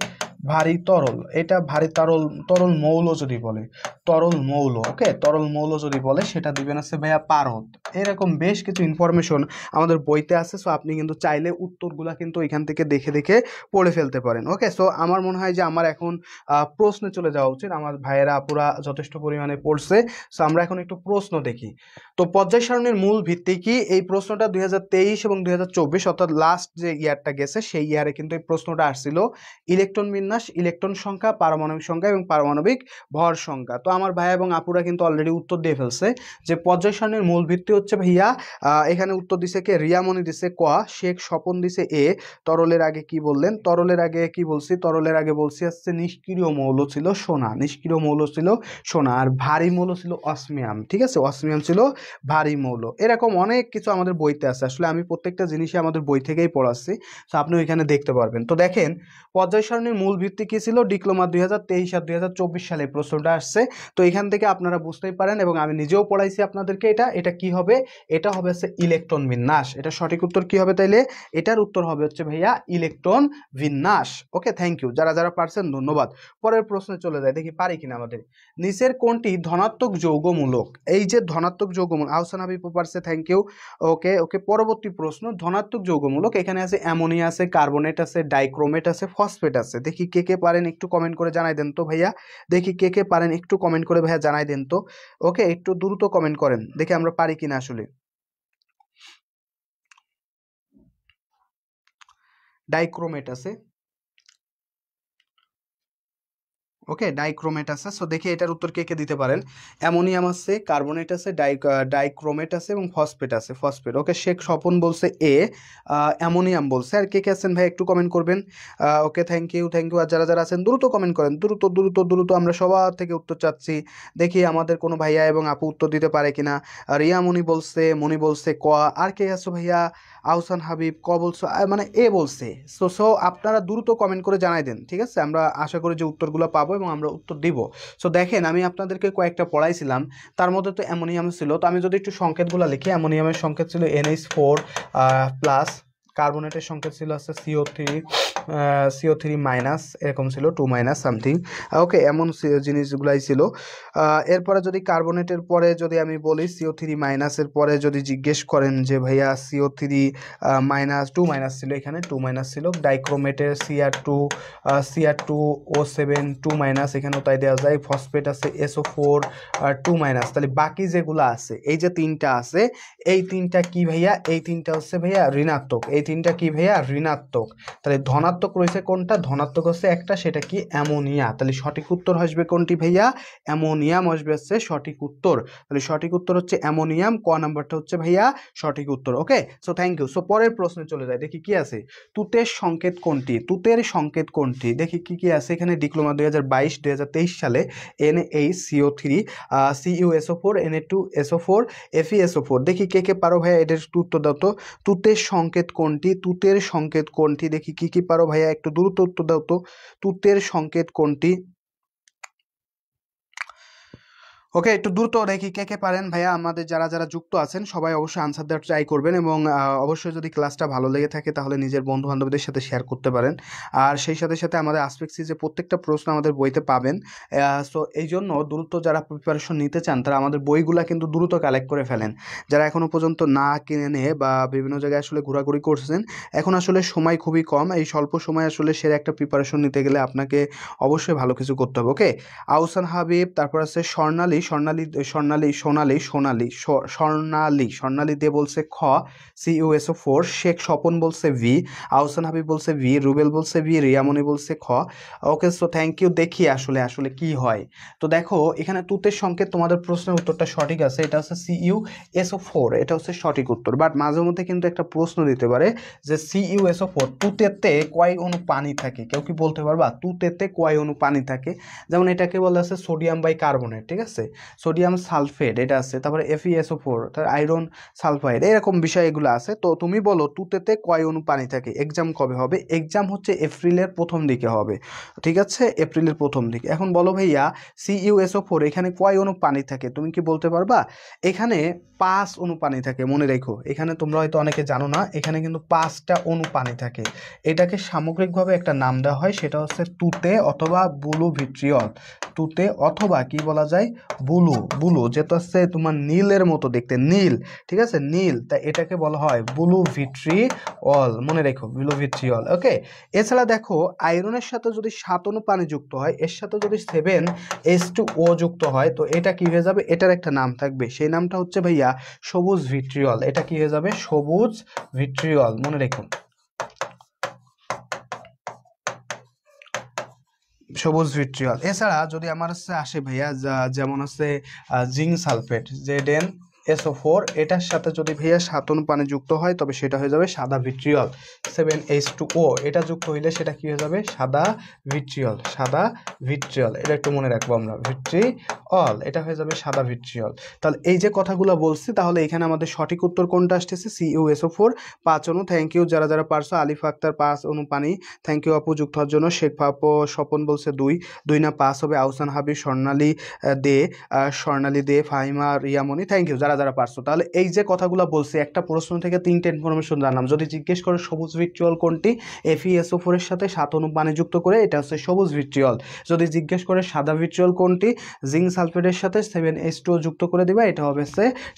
Speaker 1: ভারী তরল, এটা ভারী তরল, তরল মৌল যদি বলে, তরল মৌল। ওকে, তরল মৌল যদি বলে সেটা দিবেন আছে ভাইয়া পারদ। এরকম বেশ কিছু ইনফরমেশন আমাদের বইতে আছে, সো আপনি কিন্তু চাইলে উত্তরগুলা কিন্তু এখান থেকে দেখে দেখে পড়ে ফেলতে পারেন। ওকে, সো আমার মনে হয় যে আমার এখন প্রশ্নে চলে যাওয়া উচিত, আমার ভাইয়েরা আপুরা যথেষ্ট পরিমাণে পড়ছে, সো আমরা এখন একটু প্রশ্ন দেখি। তো পর্যায় সারণীর মূল ভিত্তি কি, এই প্রশ্নটা 2023 এবং 2024 অর্থাৎ লাস্ট যে ইয়ারটা গেছে সেই ইয়ারে কিন্তু এই প্রশ্নটা আসছিল। ইলেকট্রন বিন্যাস, ইলেকট্রন সংখ্যা, পারমাণবিক সংখ্যা এবং পারমাণবিক ভর সংখ্যা। তো আমার ভাই এবং আপুরা কিন্তু অলরেডি উত্তর দিয়ে ফেলছে যে পর্যায় সারণীর মূল ভিত্তি হচ্ছে ভাইয়া, এখানে উত্তর দিছে কে, রিয়ামণি দিছে ক, শেখ স্বপন দিছে এ। তরলের আগে কি বললেন, তরলের আগে কি বলছি, তরলের আগে বলছি হচ্ছে নিষ্ক্রিয় মৌল ছিল সোনা, নিষ্ক্রিয় মৌল ছিল সোনা, আর ভারী মৌল ছিল অসমিয়াম। ঠিক আছে, অসমিয়াম ছিল ভারী মৌল। এরকম অনেক কিছু আমাদের বইতে আছে, আসলে আমি প্রত্যেকটা জিনিসই আমাদের বই থেকেই পড়াচ্ছি, তো আপনি ওইখানে দেখতে পারবেন। তো দেখেন পর্যায় সারণীর মূল ভিত্তি কি ছিল, ডিপ্লোমা 2023 আর 2024 সালে প্রশ্নটা আসছে। তো এখান থেকে আপনারা বুঝতেই পারেন এবং আমি নিজেও পড়াইছি আপনাদেরকে, এটা এটা কি হবে, এটা হবে হচ্ছে ইলেকট্রন বিন্যাস। এটা সঠিক উত্তর কি হবে তাইলে, এটার উত্তর হবে হচ্ছে ভাইয়া ইলেকট্রন বিন্যাস। ওকে, থ্যাংক ইউ, যারা যারা পারছেন ধন্যবাদ। পরের প্রশ্নে চলে যায়, দেখি পারি কিনা আমাদের। নিচের কোনটি ধনাত্মক যৌগমূলক, এই যে ধনাত্মক যৌগমূলক, আহসান হাবিব পারছে, থ্যাংক ইউ। ওকে ওকে, পরবর্তী প্রশ্ন, ধনাত্মক যৌগমূলক এখানে আছে অ্যামোনিয়া আছে, কার্বনেট আছে, ডাইক্রোমেট আছে, ফসফেট আছে। দেখি কে কে পারেন একটু কমেন্ট করে জানাই দেন তো ভাইয়া, দেখি কে কে পারেন একটু কমেন্ট করে ভাইয়া জানাই দেন তো। ওকে, একটু দ্রুত কমেন্ট করেন, দেখি আমরা পারি কিনা আসলে। ডাইক্রোমেট আছে, ওকে, ডাইক্রোমেট আছে। সো দেখি এটার উত্তর কে কে দিতে পারেন। অ্যামোনিয়াম আছে, কার্বনেট আছে, ডাইক্রোমেট আছে এবং ফসফেট আছে, ফসফেট। ওকে, শেখ স্বপন বলছে এ, অ্যামোনিয়াম বলছে। আর কে কে আছেন ভাই একটু কমেন্ট করবেন। ওকে, থ্যাংক ইউ, থ্যাংক ইউ। আর যারা যারা আছেন দ্রুত কমেন্ট করেন, দ্রুত দ্রুত দ্রুত, আমরা সবার থেকে উত্তর চাচ্ছি। দেখি আমাদের কোনো ভাইয়া এবং আপু উত্তর দিতে পারে কিনা। রিয়া মনি বলছে ক। আর কে আছো ভাইয়া? আহসান হাবিব ক বলছো, মানে এ বলছে। সো আপনারা দ্রুত কমেন্ট করে জানাই দেন, ঠিক আছে? আমরা আশা করি যে উত্তরগুলো পাবো এবং আমরা উত্তর দিব। সো দেখেন, আমি আপনাদেরকে কয়েকটা পড়াইছিলাম, তার মধ্যে তো অ্যামোনিয়াম ছিল। তো আমি যদি একটু সংকেতগুলো লিখি, অ্যামোনিয়ামের সংকেত ছিল NH4 প্লাস, কার্বনেটের সংকেত ছিল আছে CO3 মাইনাস, এরকম ছিল 2 মাইনাস সামথিং। ওকে, এমন জিনিসগুলাই ছিল। এরপরে যদি কার্বনেটের পরে যদি আমি বলি CO3 মাইনাসের পরে যদি জিজ্ঞেস করেন যে ভাইয়া CO3 মাইনাস 2 মাইনাস ছিল, এখানে 2 মাইনাস ছিল। ডাইক্রোমেটের CR2O7 2 মাইনাস, এখানেও তাই দেওয়া যায়। ফসফেট আছে SO4 2 মাইনাস। তাহলে বাকি যেগুলো আছে, এই যে তিনটা আছে, এই তিনটা কি ভাইয়া? এই তিনটা হচ্ছে ভাইয়া ঋণাত্মক। এই তিনটা কি ভাইয়া? ঋণাত্মক। তাহলে ধনাত্মক রয়েছে কোনটা? ধনাত্মক হচ্ছে একটা, সেটা কি? অ্যামোনিয়া। তাহলে সঠিক উত্তর আসবে কোনটি ভাইয়া? অ্যামোনিয়াম আসবে হচ্ছে সঠিক উত্তর। তাহলে সঠিক উত্তর হচ্ছে অ্যামোনিয়াম, ক নাম্বারটা হচ্ছে ভাইয়া সঠিক উত্তর। ওকে, সো থ্যাংক ইউ। সো পরের প্রশ্নে চলে যায়, দেখি কি আছে। তুতের সংকেত কোনটি? তুতের সংকেত কোনটি? দেখি কি কি আছে এখানে। ডিপ্লোমা 2022-2023 সালে NaCO3 CuSO4 Na2SO4 FeSO4। দেখি কে কে পারো ভাইয়া, এটার উত্তর দাও তো। তুতের সংকেত কোনটি? তুতের সংকেত কোনটি? দেখি কি কি পারো ভাইয়া, একটু দ্রুত উত্তর দাও তো। তুতের সংকেত কোনটি? ওকে, একটু দ্রুত দেখি কে কে পারেন ভাইয়া। আমাদের যারা যারা যুক্ত আছেন সবাই অবশ্যই আনসার দেওয়ার ট্রাই করবেন, এবং অবশ্যই যদি ক্লাসটা ভালো লেগে থাকে তাহলে নিজের বন্ধু বান্ধবদের সাথে শেয়ার করতে পারেন। আর সেই সাথে সাথে আমাদের আসপেক্ট সিরিজে প্রত্যেকটা প্রশ্ন আমাদের বইতে পাবেন। সো এই জন্য দ্রুত যারা প্রিপারেশন নিতে চান তারা আমাদের বইগুলা কিন্তু দ্রুত কালেক্ট করে ফেলেন। যারা এখনো পর্যন্ত না কিনে নিয়ে বা বিভিন্ন জায়গায় আসলে ঘোরাঘুরি করছেন, এখন আসলে সময় খুবই কম। এই স্বল্প সময় আসলে সেরা একটা প্রিপারেশন নিতে গেলে আপনাকে অবশ্যই ভালো কিছু করতে হবে। ওকে, আহসান হাবিব, তারপর আছে স্বর্ণালী দিয়ে বলছে খ, CuSO4। শেখ স্বপন বলছে ভি, আহসান হাবিব বলছে ভি, রুবেল বলছে ভি, রিয়ামনি বলছে খ। ওকে, সো থ্যাংক ইউ। দেখি আসলে আসলে কি হয়। তো দেখো এখানে তুতের সংকেত, তোমাদের প্রশ্নের উত্তরটা সঠিক আছে, এটা হচ্ছে CuSO4, এটা হচ্ছে সঠিক উত্তর। বাট মাঝে মধ্যে কিন্তু একটা প্রশ্ন দিতে পারে যে CuSO4 তুতেতে কয় অণু পানি থাকে? কেউ কি বলতে পারবা তুতেতে কয় অণু পানি থাকে? যেমন এটাকে বলা আছে সোডিয়াম বাই কার্বনেট, ঠিক আছে, সোডিয়াম সালফেট এটা আছে, তারপরে FeSO4, তার আয়রন সালফাইড, এরকম বিষয় এগুলো আছে। তো তুমি বলো তুতেতে কয় অণু পানি থাকে? এক্সাম কবে হবে? এক্সাম হচ্ছে এপ্রিলের প্রথম দিকে হবে, ঠিক আছে, এপ্রিলের প্রথম দিকে। এখন বলো ভাইয়া CuSO4 এখানে কয় অণু পানি থাকে? তুমি কি বলতে পারবা? এখানে 5 অণু পানি থাকে, মনে রেখো। এখানে তোমরা হয়তো অনেকে জানো না, এখানে কিন্তু 5টা অণু পানি থাকে। এটাকে সামগ্রিকভাবে একটা নাম দেওয়া হয়, সেটা হচ্ছে তুতে অথবা বুলু ভিট্রিয়ল। তুতে অথবা কি বলা যায়? বুলু যেটা হচ্ছে তোমার নীলের মতো দেখতে, নীল, ঠিক আছে, নীল, তাই এটাকে বলা হয় বুলু ভিট্রিয়ল, মনে রেখো, বুলু ভিট্রিয়ল। ওকে, এছাড়া দেখো আয়রনের সাথে যদি 7 অণু পানি যুক্ত হয়, এর সাথে যদি 7H2O যুক্ত হয়, তো এটা কি হয়ে যাবে? এটার একটা নাম থাকবে, সেই নামটা হচ্ছে ভাইয়া সবুজ ভিট্রিয়ল। এটা কি হয়ে যাবে? সবুজ ভিট্রিয়ল, মনে রেখো, সবুজ ভিট্রিয়ল। এছাড়া যদি আমার হচ্ছে আসে ভাইয়া, যেমন হচ্ছে জিঙ্ক সালফেট ZnSO4, এটার সাথে যদি ভাইয়া 7 অণু পানি যুক্ত হয় তবে সেটা হয়ে যাবে সাদা ভিট্রিয়ল। 7H2O এটা যুক্ত হইলে সেটা কি হয়ে যাবে? সাদা ভিট্রিয়ল। এটা একটু মনে রাখবো আমরা, ভিট্রিয়ল, এটা হয়ে যাবে সাদা ভিট্রিয়ল। তাহলে এই যে কথাগুলো বলছি, তাহলে এখানে আমাদের সঠিক উত্তর কোনটা আসতেছে? CuSO4 5 অণু। থ্যাংক ইউ যারা যারা পারছো। আলিফ আক্তার 5 অণু পানি, থ্যাংক ইউ আপু যুক্ত হওয়ার জন্য। শেখ স্বপন বলছে 2 না 5 হবে। আহসান হাবিব, স্বর্ণালী দে, ফাহিমা, রিয়ামনি, থ্যাংক ইউ যারা যারা পারছো। তাহলে এই যে কথাগুলো বলছি, একটা প্রশ্ন থেকে 3টে ইনফরমেশন জানলাম। যদি জিজ্ঞেস করে সবুজ ভিট্রিয়ল কোনটি, FeSO4 এর সাথে 7 অণু পানি যুক্ত করে, এটা হচ্ছে সবুজ ভিট্রিয়ল। যদি জিজ্ঞেস করে সাদা ভিট্রিয়ল কোনটি, জিঙ্ক সালফেটের সাথে 7H2O যুক্ত করে দিবা, এটা হবে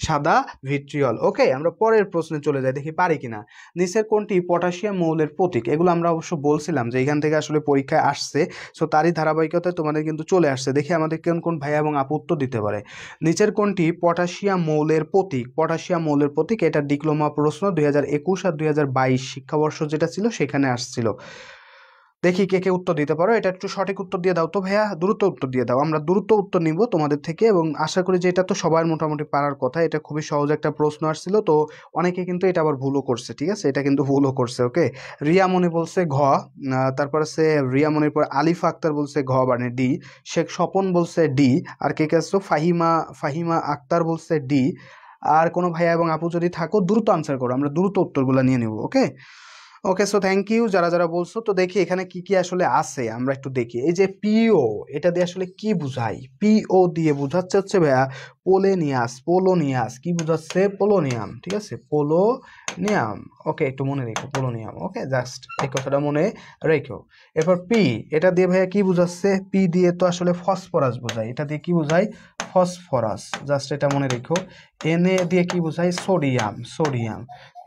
Speaker 1: সাদা ভিট্রিয়ল। ওকে, আমরা পরের প্রশ্নে চলে যাই, দেখি পারি কিনা। নিচের কোনটি পটাশিয়াম মৌলের প্রতীক? এগুলো আমরা অবশ্য বলছিলাম যে এখান থেকে আসলে পরীক্ষায় আসছে, সো তারই ধারাবাহিকতায় তোমাদের কিন্তু চলে আসছে। দেখি আমাদের কোন কোন ভাইয়া এবং আপু উত্তর দিতে পারে। নিচের কোনটি পটাশিয়াম মৌলের প্রতীক? পটাশিয়াম মৌলের প্রতীক, এটা ডিপ্লোমা প্রশ্ন 2021 আর 2022 শিক্ষাবর্ষ যেটা ছিল সেখানে আসছিল। দেখি কে কে উত্তর দিতে পারো, এটা একটু সঠিক উত্তর দিয়ে দাও তো ভাইয়া, দ্রুত উত্তর দিয়ে দাও, আমরা দ্রুত উত্তর নিব তোমাদের থেকে, এবং আশা করি যে এটা তো সবার মোটামুটি পারার কথা, এটা খুবই সহজ একটা প্রশ্ন আসছিল, তো অনেকে কিন্তু এটা আবার ভুলও করছে, ঠিক আছে, এটা কিন্তু ভুলও করছে। ওকে, রিয়া মনি বলছে ঘ, তারপর আছে রিয়া মনির পর আলিফা আক্তার বলছে ঘ মানে ডি, শেখ স্বপন বলছে ডি, আর কে কে আসছো ফাহিমা, ফাহিমা আক্তার বলছে ডি। আর কোনো ভাইয়া এবং আপু যদি থাকো দ্রুত আনসার করো, আমরা দ্রুত উত্তরগুলো নিয়ে নেব। ওকে, ওকে, সো থ্যাংক ইউ যারা যারা বলছো। তো দেখি এখানে কি কি আসলে আছে, আমরা একটু দেখি। এই যে পিও, এটা দিয়ে আসলে কি বুঝাই? পিও দিয়ে বুঝাচ্ছে হচ্ছে ভাইয়া পোলেনিয়াস, পোলোনিয়াস, কি বুঝাচ্ছে? পোলোনিয়াম, ঠিক আছে, পোলোনিয়াম। ওকে, একটু মনে রেখো পোলোনিয়াম। ওকে, জাস্ট এই কথাটা মনে রেখো। এরপর পি, এটা দিয়ে ভাইয়া কি বুঝাচ্ছে? পি দিয়ে তো আসলে ফসফরাস বোঝায়, এটা দিয়ে কি বোঝায়? ফসফরাস, জাস্ট এটা মনে রেখো। এন এ দিয়ে কি বোঝায়? সোডিয়াম, সোডিয়াম,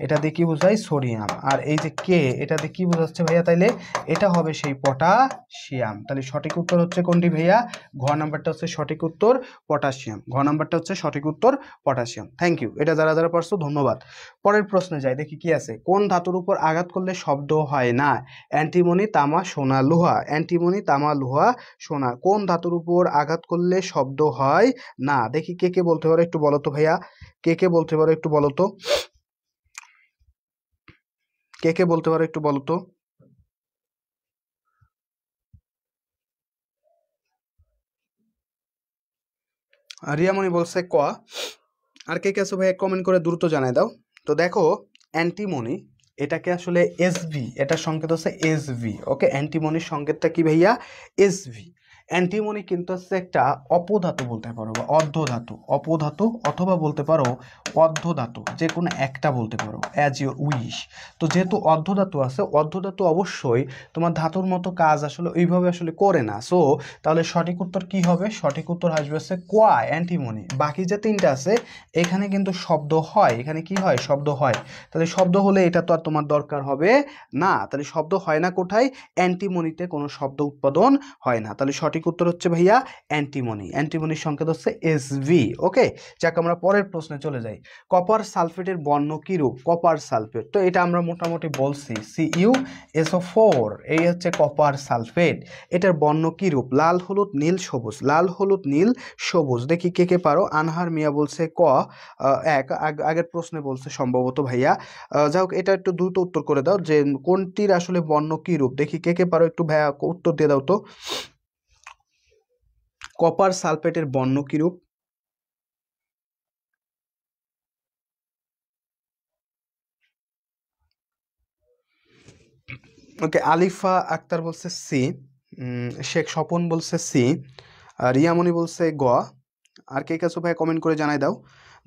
Speaker 1: এটা দিয়ে কি বোঝায়? সোডিয়াম। আর এই যে কে, এটা দিয়ে কি বোঝাচ্ছে ভাইয়া? তাইলে এটা হবে সেই পটাশিয়াম। তাহলে সঠিক উত্তর হচ্ছে কোনটি ভাইয়া? ঘ নাম্বারটা হচ্ছে সঠিক উত্তর, পটাশিয়াম। ঘ নাম্বারটা হচ্ছে সঠিক উত্তর, পটাশিয়াম। থ্যাংক ইউ, এটা যারা যারা পারছো ধন্যবাদ। পরের প্রশ্নে যাই, দেখি কি আছে। কোন ধাতুর উপর আঘাত করলে শব্দ হয় না? অ্যান্টিমনি, তামা, সোনা, লোহা। অ্যান্টিমনি, তামা, লোহা, সোনা, কোন ধাতুর উপর আঘাত করলে শব্দ হয় না? দেখি কে কে বলতে পারো একটু বলো তো ভাইয়া, কে কে বলতে পারো একটু বলো তো, কে কে বলতে পারো একটু বলো তো। রিয়ামণি বলছে ক। আর কে কে আছো ভাই কমেন্ট করে দ্রুত জানাই দাও। তো দেখো, অ্যান্টিমনি, এটাকে আসলে এসভি, এটার সংকেত হচ্ছে এসভি। ওকে, অ্যান্টিমনির সংকেতটা কি ভাইয়া? এসভি। অ্যান্টিমনি কিন্তু হচ্ছে একটা অপধাতু বলতে পারো, বা অর্ধধাতু, অপধাতু অথবা বলতে পারো অর্ধধাতু, যে কোনো একটা বলতে পারো, অ্যাজ ইউর উইশ। তো যেহেতু অর্ধধাতু আছে, অর্ধধাতু অবশ্যই তোমার ধাতুর মতো কাজ আসলে ওইভাবে আসলে করে না। সো তাহলে সঠিক উত্তর কি হবে? সঠিক উত্তর আসবে হচ্ছে কোয়া, অ্যান্টিমনি। বাকি যে তিনটা আছে এখানে কিন্তু শব্দ হয়, এখানে কি হয়? শব্দ হয়। তাহলে শব্দ হলে এটা তো আর তোমার দরকার হবে না। তাহলে শব্দ হয় না কোথায়? অ্যান্টিমনিতে কোনো শব্দ উৎপাদন হয় না। তাহলে সঠিক উত্তর হচ্ছে ভাইয়া অ্যান্টিমনি। অ্যান্টিমনির সংকেত হচ্ছে এসভি। ওকে, যাক আমরা পরের প্রশ্নে চলে যাই। কপার সালফেটের বর্ণ কি রূপ? কপার সালফেট, তো এটা আমরা মোটামুটি বলছি, CuSO4, এই হচ্ছে কপার সালফেট। এটার বর্ণ কি রূপ? লাল, হলুদ, নীল, সবুজ। লাল, হলুদ, নীল, সবুজ। দেখি কে কে পারো। আনহার মিয়া বলছে ক, আগের প্রশ্নে বলছে সম্ভবত ভাইয়া। যাই হোক, এটা একটু দ্রুত উত্তর করে দাও যে কোনটির আসলে বর্ণ কি রূপ। দেখি কে কে পারো একটু ভাইয়া উত্তর দিয়ে দাও তো। কপার সালফেটের বর্ণ কি রূপ? ওকে, আলিফা আক্তার বলছে সি, শেখ স্বপন বলছে সি, রিয়ামণি বলছে গ। আর কে কাছে ভাই কমেন্ট করে জানাই দাও,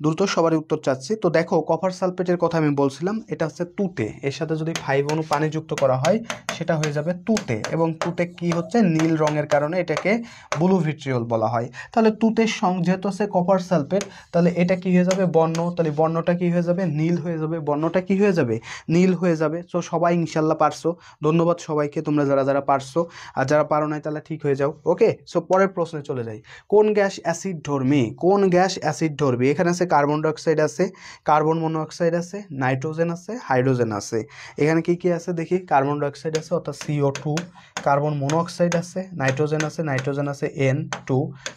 Speaker 1: দ্রুত সবারই উত্তর চাচ্ছি। তো দেখো, কপার সালফেটের কথা আমি বলছিলাম, এটা হচ্ছে তুতে, এর সাথে যদি 5 অনু পানি যুক্ত করা হয় সেটা হয়ে যাবে তুতে, এবং তুতে কি হচ্ছে? নীল রঙের কারণে এটাকে ব্লু ভিট্রিয়ল বলা হয়। তাহলে তুতের যেহেতু হচ্ছে কপার সালফেট, তাহলে এটা কি হয়ে যাবে? বর্ণ, তাহলে বর্ণটা কি হয়ে যাবে? নীল হয়ে যাবে। বর্ণটা কি হয়ে যাবে? নীল হয়ে যাবে। সো সবাই ইনশাল্লাহ পারছো, ধন্যবাদ সবাইকে তোমরা যারা যারা পারছো, আর যারা পারো নাই তাহলে ঠিক হয়ে যাও। ওকে, সো পরের প্রশ্নে চলে যাই। কোন গ্যাস অ্যাসিড ধর্মী? কোন গ্যাস অ্যাসিড ধর্মী? এখানে আছে কার্বন ডাইঅক্সাইড আছে, কার্বন মনোঅক্সাইড আছে, নাইট্রোজেন আছে, হাইড্রোজেন আছে। এখানে কি কি আছে দেখি? কার্বন ডাইঅক্সাইড আছে অর্থাৎ CO2, কার্বন মনোঅক্সাইড আছে, নাইট্রোজেন আছে, নাইট্রোজেন আছে N2,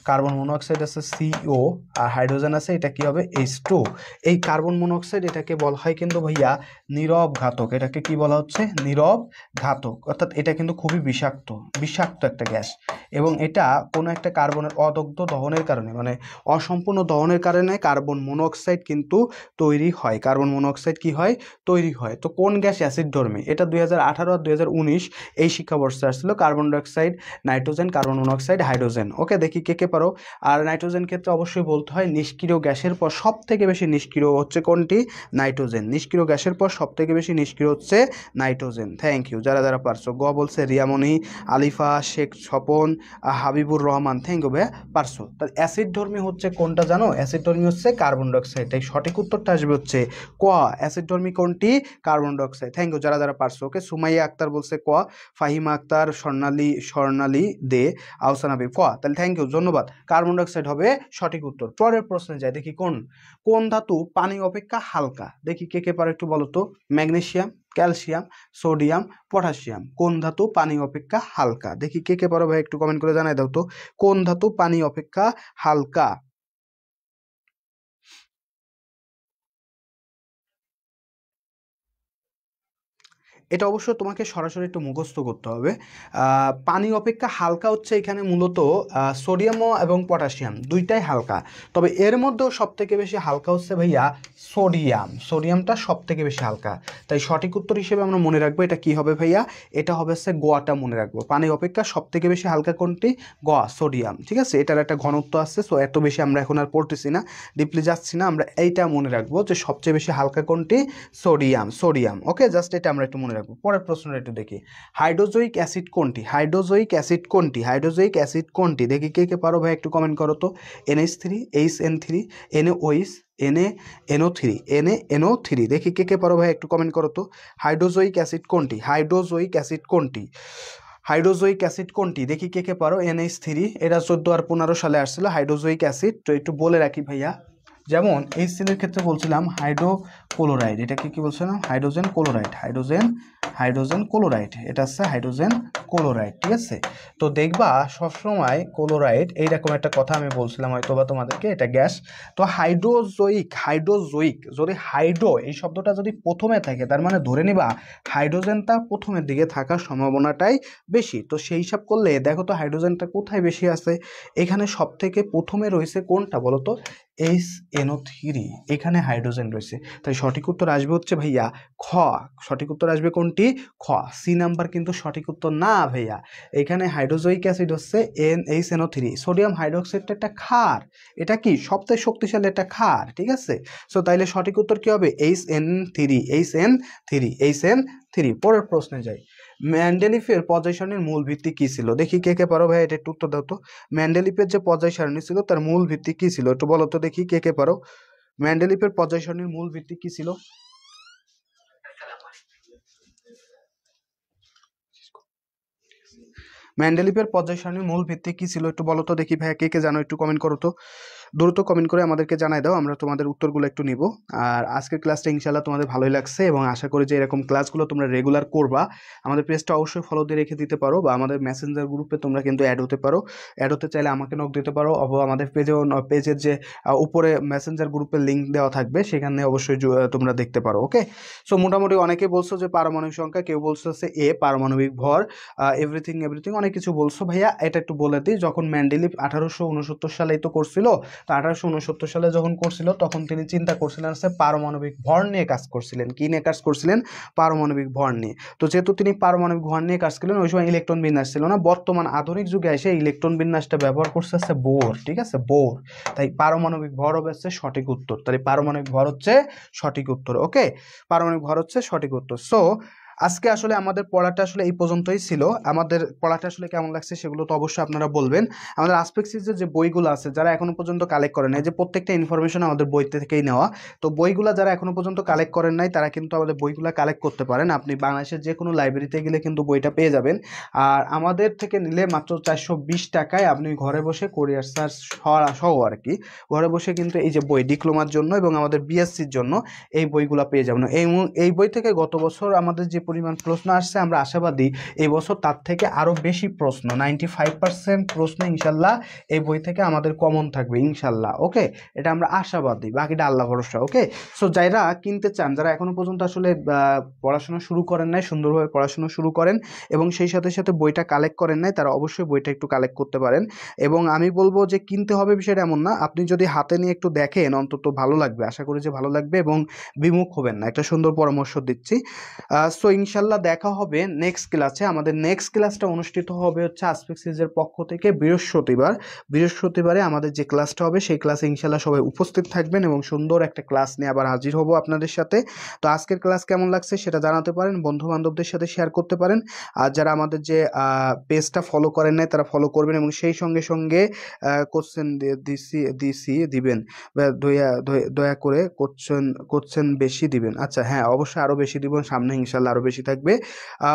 Speaker 1: কার্বন মনোঅক্সাইড আছে CO, আর হাইড্রোজেন আছে, এটা কি হবে? H2। এই কার্বন মনোঅক্সাইড এটাকে বলা হয় কিন্তু ভাইয়া নীরব ঘাতক। এটাকে কি বলা হচ্ছে? নীরব ঘাতক। অর্থাৎ এটা কিন্তু খুবই বিষাক্ত, বিষাক্ত একটা গ্যাস, এবং এটা কোনো একটা কার্বনের অদগ্ধ দহনের কারণে, মানে অসম্পূর্ণ দহনের কারণে কার্বন মনোঅক্সাইড কিন্তু তৈরি হয়। কার্বন মনোঅক্সাইড কি হয়? তৈরি হয়। তো কোন গ্যাস অ্যাসিড ধর্মী? এটা 2018 আর 2019 এই শিক্ষাবর্ষে আসছিল। Carbon dioxide, nitrogen, carbon monoxide, hydrogen. Okay, দেখি কে কে পারো। আর নাইট্রোজেন ক্ষেত্রে অবশ্যই বলতে হয় নিষ্ক্রিয় গ্যাসের পর সব থেকে বেশি নিষ্ক্রিয় হচ্ছে কোনটি? নাইট্রোজেন। নিষ্ক্রিয় গ্যাসের পর সব থেকে বেশি নিষ্ক্রিয় হচ্ছে নাইট্রোজেন। থ্যাংক ইউ যারা যারা পারছো। গ বলছে রিয়ামণি, আলিফা, শেখ স্বপন, হাবিবুর রহমান। থ্যাংক ইউ ভাইয়া, পারছো। তাহলে অ্যাসিড ধর্মী হচ্ছে কোনটা জানো? অ্যাসিড ধর্মী হচ্ছে কার্বন ডাইঅক্সাইড। তাই সঠিক উত্তরটা আসবে হচ্ছে ক, অ্যাসিড ধর্মী কোনটি? Carbon dioxide. থ্যাংক ইউ যারা যারা পারছো। ওকে, সুমাইয়া আক্তার বলছে ক, ফাহিমা আক্তার, স্বর্ণালী দে, আহসান হাবিব ক। তাহলে থ্যাংক ইউ, ধন্যবাদ। কার্বন ডাইঅক্সাইড হবে সঠিক উত্তর। পরের প্রশ্নে যাই, দেখি কোন কোন ধাতু পানি অপেক্ষা হালকা? দেখি কে কে পারো একটু বলো তো। Magnesium, calcium, sodium, potassium. কোন ধাতু পানি অপেক্ষা হালকা? দেখি কে কে পারো ভাই, একটু কমেন্ট করে জানাই দাও তো, কোন ধাতু পানি অপেক্ষা হালকা? এটা অবশ্য তোমাকে সরাসরি একটু মুখস্থ করতে হবে। পানি অপেক্ষা হালকা হচ্ছে এখানে মূলত সোডিয়াম এবং পটাশিয়াম দুইটাই হালকা, তবে এর মধ্যেও সব থেকে বেশি হালকা হচ্ছে ভাইয়া সোডিয়াম। সোডিয়ামটা সব থেকে বেশি হালকা। তাই সঠিক উত্তর হিসেবে আমরা মনে রাখবো এটা কি হবে ভাইয়া, এটা হবে হচ্ছে গোয়াটা মনে রাখবো। পানি অপেক্ষা সব থেকে বেশি হালকা কোনটি? গোয়া, সোডিয়াম। ঠিক আছে, এটার একটা ঘনত্ব আছে, সো এত বেশি আমরা এখন আর পড়তেছি না, ডিপলি যাচ্ছি না, আমরা এইটা মনে রাখবো যে সবচেয়ে বেশি হালকা কোনটি? সোডিয়াম। সোডিয়াম, ওকে, জাস্ট এটা আমরা একটু মনে রাখবো। পরের প্রশ্নটা একটু দেখি, হাইড্রোজোয়িক অ্যাসিড কোনটি? হাইড্রোজোয়িক অ্যাসিড কোনটি? হাইড্রোজোয়িক অ্যাসিড কোনটি? দেখি কে কে পারো ভাই, একটু কমেন্ট করো তো। NH3, HN3, NaOH, NaNO3, NaNO3। দেখি কে কে পারো ভাই, একটু কমেন্ট করো তো। হাইড্রোজোয়িক অ্যাসিড কোনটি? হাইড্রোজোয়িক অ্যাসিড কোনটি? হাইড্রোজোয়িক অ্যাসিড কোনটি? দেখি কে কে পারো। NH3, এটা 14 আর 15 সালে আসছিল হাইড্রোজোয়িক অ্যাসিড। তো একটু বলে রাখি ভাইয়া, যেমন এই সিলের ক্ষেত্রে বলছিলাম হাইড্রোক্লোরাইড, এটাকে কি বলছিলাম? Hydrogen chloride. হাইড্রোজেন ক্লোরাইড, এটা হচ্ছে হাইড্রোজেন ক্লোরাইড। ঠিক আছে, তো দেখবা সবসময় ক্লোরাইড এইরকম একটা কথা আমি বলছিলাম হয়তো বা তোমাদেরকে, এটা গ্যাস। তো হাইড্রোজোয়িক যদি হাইড্রো এই শব্দটা যদি প্রথমে থাকে, তার মানে ধরে নিবা হাইড্রোজেনটা প্রথমের দিকে থাকার সম্ভাবনাটাই বেশি। তো সেই হিসাব করলে দেখো তো হাইড্রোজেনটা কোথায় বেশি আছে? এখানে সব থেকে প্রথমে রয়েছে কোনটা বলো তো? HNO3, এখানে হাইড্রোজেন রয়েছে। তাই সঠিক উত্তর আসবে হচ্ছে ভাইয়া খ। সঠিক উত্তর আসবে কোনটি? খ। সি নাম্বার কিন্তু সঠিক উত্তর না ভাইয়া। এখানে হাইড্রোজোয়িক অ্যাসিড হচ্ছে HNO3। সোডিয়াম হাইড্রোক্সাইডটা একটা ক্ষার, এটা কি সবথেকে শক্তিশালী একটা ক্ষার। ঠিক আছে, সো তাইলে সঠিক উত্তর কি হবে? HN3। পরের প্রশ্নে যাই, মেন্ডেলিফের পর্যায় সারণীর মূল ভিত্তি কি ছিল? দেখি কে কে পারো ভাই, এটা একটু উত্তর দাও তো। মেন্ডেলিফের যে পর্যায় সারণী ছিল তার মূল ভিত্তি কি ছিল, একটু বলো তো দেখি কে কে পারো। মেন্ডেলিফের পর্যায় সারণীর মূল ভিত্তি কি ছিল? মেন্ডেলিফের পর্যায় সারণীর মূল ভিত্তি কি ছিল, একটু বলো তো দেখি ভাইয়া, কে কে জানো একটু কমেন্ট করো তো। দ্রুত কমেন্ট করে আমাদেরকে জানাই দাও, আমরা তোমাদের উত্তরগুলো একটু নিব। আর আজকের ক্লাসটা ইনশাআল্লাহ তোমাদের ভালোই লাগছে এবং আশা করি যে এরকম ক্লাসগুলো তোমরা রেগুলার করবা। আমাদের পেজটা অবশ্যই ফলো দিয়ে রেখে দিতে পারো, বা আমাদের মেসেঞ্জার গ্রুপে তোমরা কিন্তু অ্যাড হতে পারো। অ্যাড হতে চাইলে আমাকে নক দিতে পারো, অথবা আমাদের পেজের যে উপরে মেসেঞ্জার গ্রুপের লিঙ্ক দেওয়া থাকবে সেখানে অবশ্যই তোমরা দেখতে পারো। ওকে, সো মোটামুটি অনেকে বলছো যে পারমাণবিক সংখ্যা, কেউ বলছো হচ্ছে পারমাণবিক ভর, এভরিথিং অনেক কিছু বলছো ভাইয়া। এটা একটু বলে দিই, যখন মেন্ডেলিভ 1869 সালেই তো করছিল, তো 1869 সালে যখন করছিল তখন তিনি চিন্তা করছিলেন হচ্ছে পারমাণবিক ভর নিয়ে কাজ করছিলেন। কি নিয়ে কাজ করছিলেন? পারমাণবিক ভর নিয়ে। তো যেহেতু তিনি পারমাণবিক ভর নিয়ে কাজ করলেন, ওই সময় ইলেকট্রন বিন্যাস ছিল না। বর্তমান আধুনিক যুগে এসে ইলেকট্রন বিন্যাসটা ব্যবহার করছে হচ্ছে বোর। ঠিক আছে, বোর। তাই পারমাণবিক ভর হবে হচ্ছে সঠিক উত্তর। তাই পারমাণবিক ভর হচ্ছে সঠিক উত্তর। ওকে, পারমাণবিক ভর হচ্ছে সঠিক উত্তর। সো আজকে আসলে আমাদের পড়াটা আসলে এই পর্যন্তই ছিল। আমাদের পড়াটা আসলে কেমন লাগছে সেগুলো তো অবশ্যই আপনারা বলবেন। আমাদের আসপেক্ট সিরিজের যে বইগুলো আছে, যারা এখনো পর্যন্ত কালেক্ট করেন নাই, যে প্রত্যেকটা ইনফরমেশন আমাদের বইতে থেকেই নেওয়া, তো বইগুলো যারা এখনো পর্যন্ত কালেক্ট করেন নাই তারা কিন্তু আমাদের বইগুলো কালেক্ট করতে পারেন। আপনি বাংলাদেশের যে কোনো লাইব্রেরিতে গেলে কিন্তু বইটা পেয়ে যাবেন। আর আমাদের থেকে নিলে মাত্র 420 টাকায় আপনি ঘরে বসে কোরিয়ার চার্জ সহ আর কি, ঘরে বসে কিন্তু এই যে বই ডিপ্লোমার জন্য এবং আমাদের বিএসসির জন্য এই বইগুলো পেয়ে যাবেন। এই বই থেকে গত বছর আমাদের যে পরিমাণ প্রশ্ন আসছে, আমরা আশাবাদী এই বছর তার থেকে আরও বেশি প্রশ্ন, 95% প্রশ্ন ইনশাল্লাহ এই বই থেকে আমাদের কমন থাকবে ইনশাল্লাহ। ওকে, এটা আমরা আশাবাদী, বাকিটা আল্লাহ ভরসা। ওকে, সো যারা কিনতে চান, যারা এখনো পর্যন্ত আসলে পড়াশোনা শুরু করেন নাই, সুন্দরভাবে পড়াশোনা শুরু করেন এবং সেই সাথে সাথে বইটা কালেক্ট করেন নাই, তারা অবশ্যই বইটা একটু কালেক্ট করতে পারেন। এবং আমি বলবো যে কিনতে হবে বিষয়টা এমন না, আপনি যদি হাতে নিয়ে একটু দেখেন অন্তত ভালো লাগবে, আশা করি যে ভালো লাগবে এবং বিমুখ হবেন না। একটা সুন্দর পরামর্শ দিচ্ছি। সো ইনশাল্লাহ দেখা হবে নেক্সট ক্লাসে। আমাদের নেক্সট ক্লাসটা অনুষ্ঠিত হবে হচ্ছে আসপেক্ট সিরিজের পক্ষ থেকে বৃহস্পতিবারে আমাদের যে ক্লাসটা হবে সেই ক্লাসে ইনশাল্লাহ সবাই উপস্থিত থাকবেন এবং সুন্দর একটা ক্লাস নিয়ে আবার হাজির হব আপনাদের সাথে। তো আজকের ক্লাস কেমন লাগছে সেটা জানাতে পারেন, বন্ধু বান্ধবদের সাথে শেয়ার করতে পারেন। আর যারা আমাদের যে পেজটা ফলো করেন নাই তারা ফলো করবেন এবং সেই সঙ্গে সঙ্গে কোশ্চেন দিবেন, দয়া করে কোশ্চেন বেশি দিবেন। আচ্ছা হ্যাঁ, অবশ্যই আরও বেশি দিব, সামনে ইনশাল্লাহ আরও বেশি থাকবে।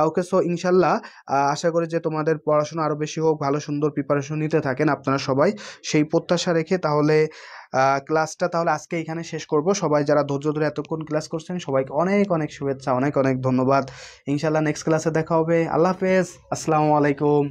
Speaker 1: ওকে, সো ইনশাল্লাহ আশা করি যে তোমাদের পড়াশোনা আরও বেশি হোক, ভালো সুন্দর প্রিপারেশন নিতে থাকেন আপনারা সবাই, সেই প্রত্যাশা রেখে তাহলে ক্লাসটা তাহলে আজকে এখানে শেষ করব। সবাই যারা ধৈর্য ধরে এতক্ষণ ক্লাস করছেন সবাইকে অনেক অনেক শুভেচ্ছা, অনেক অনেক ধন্যবাদ। ইনশাল্লাহ নেক্সট ক্লাসে দেখা হবে। আল্লাহ হাফেজ, আসসালামু আলাইকুম।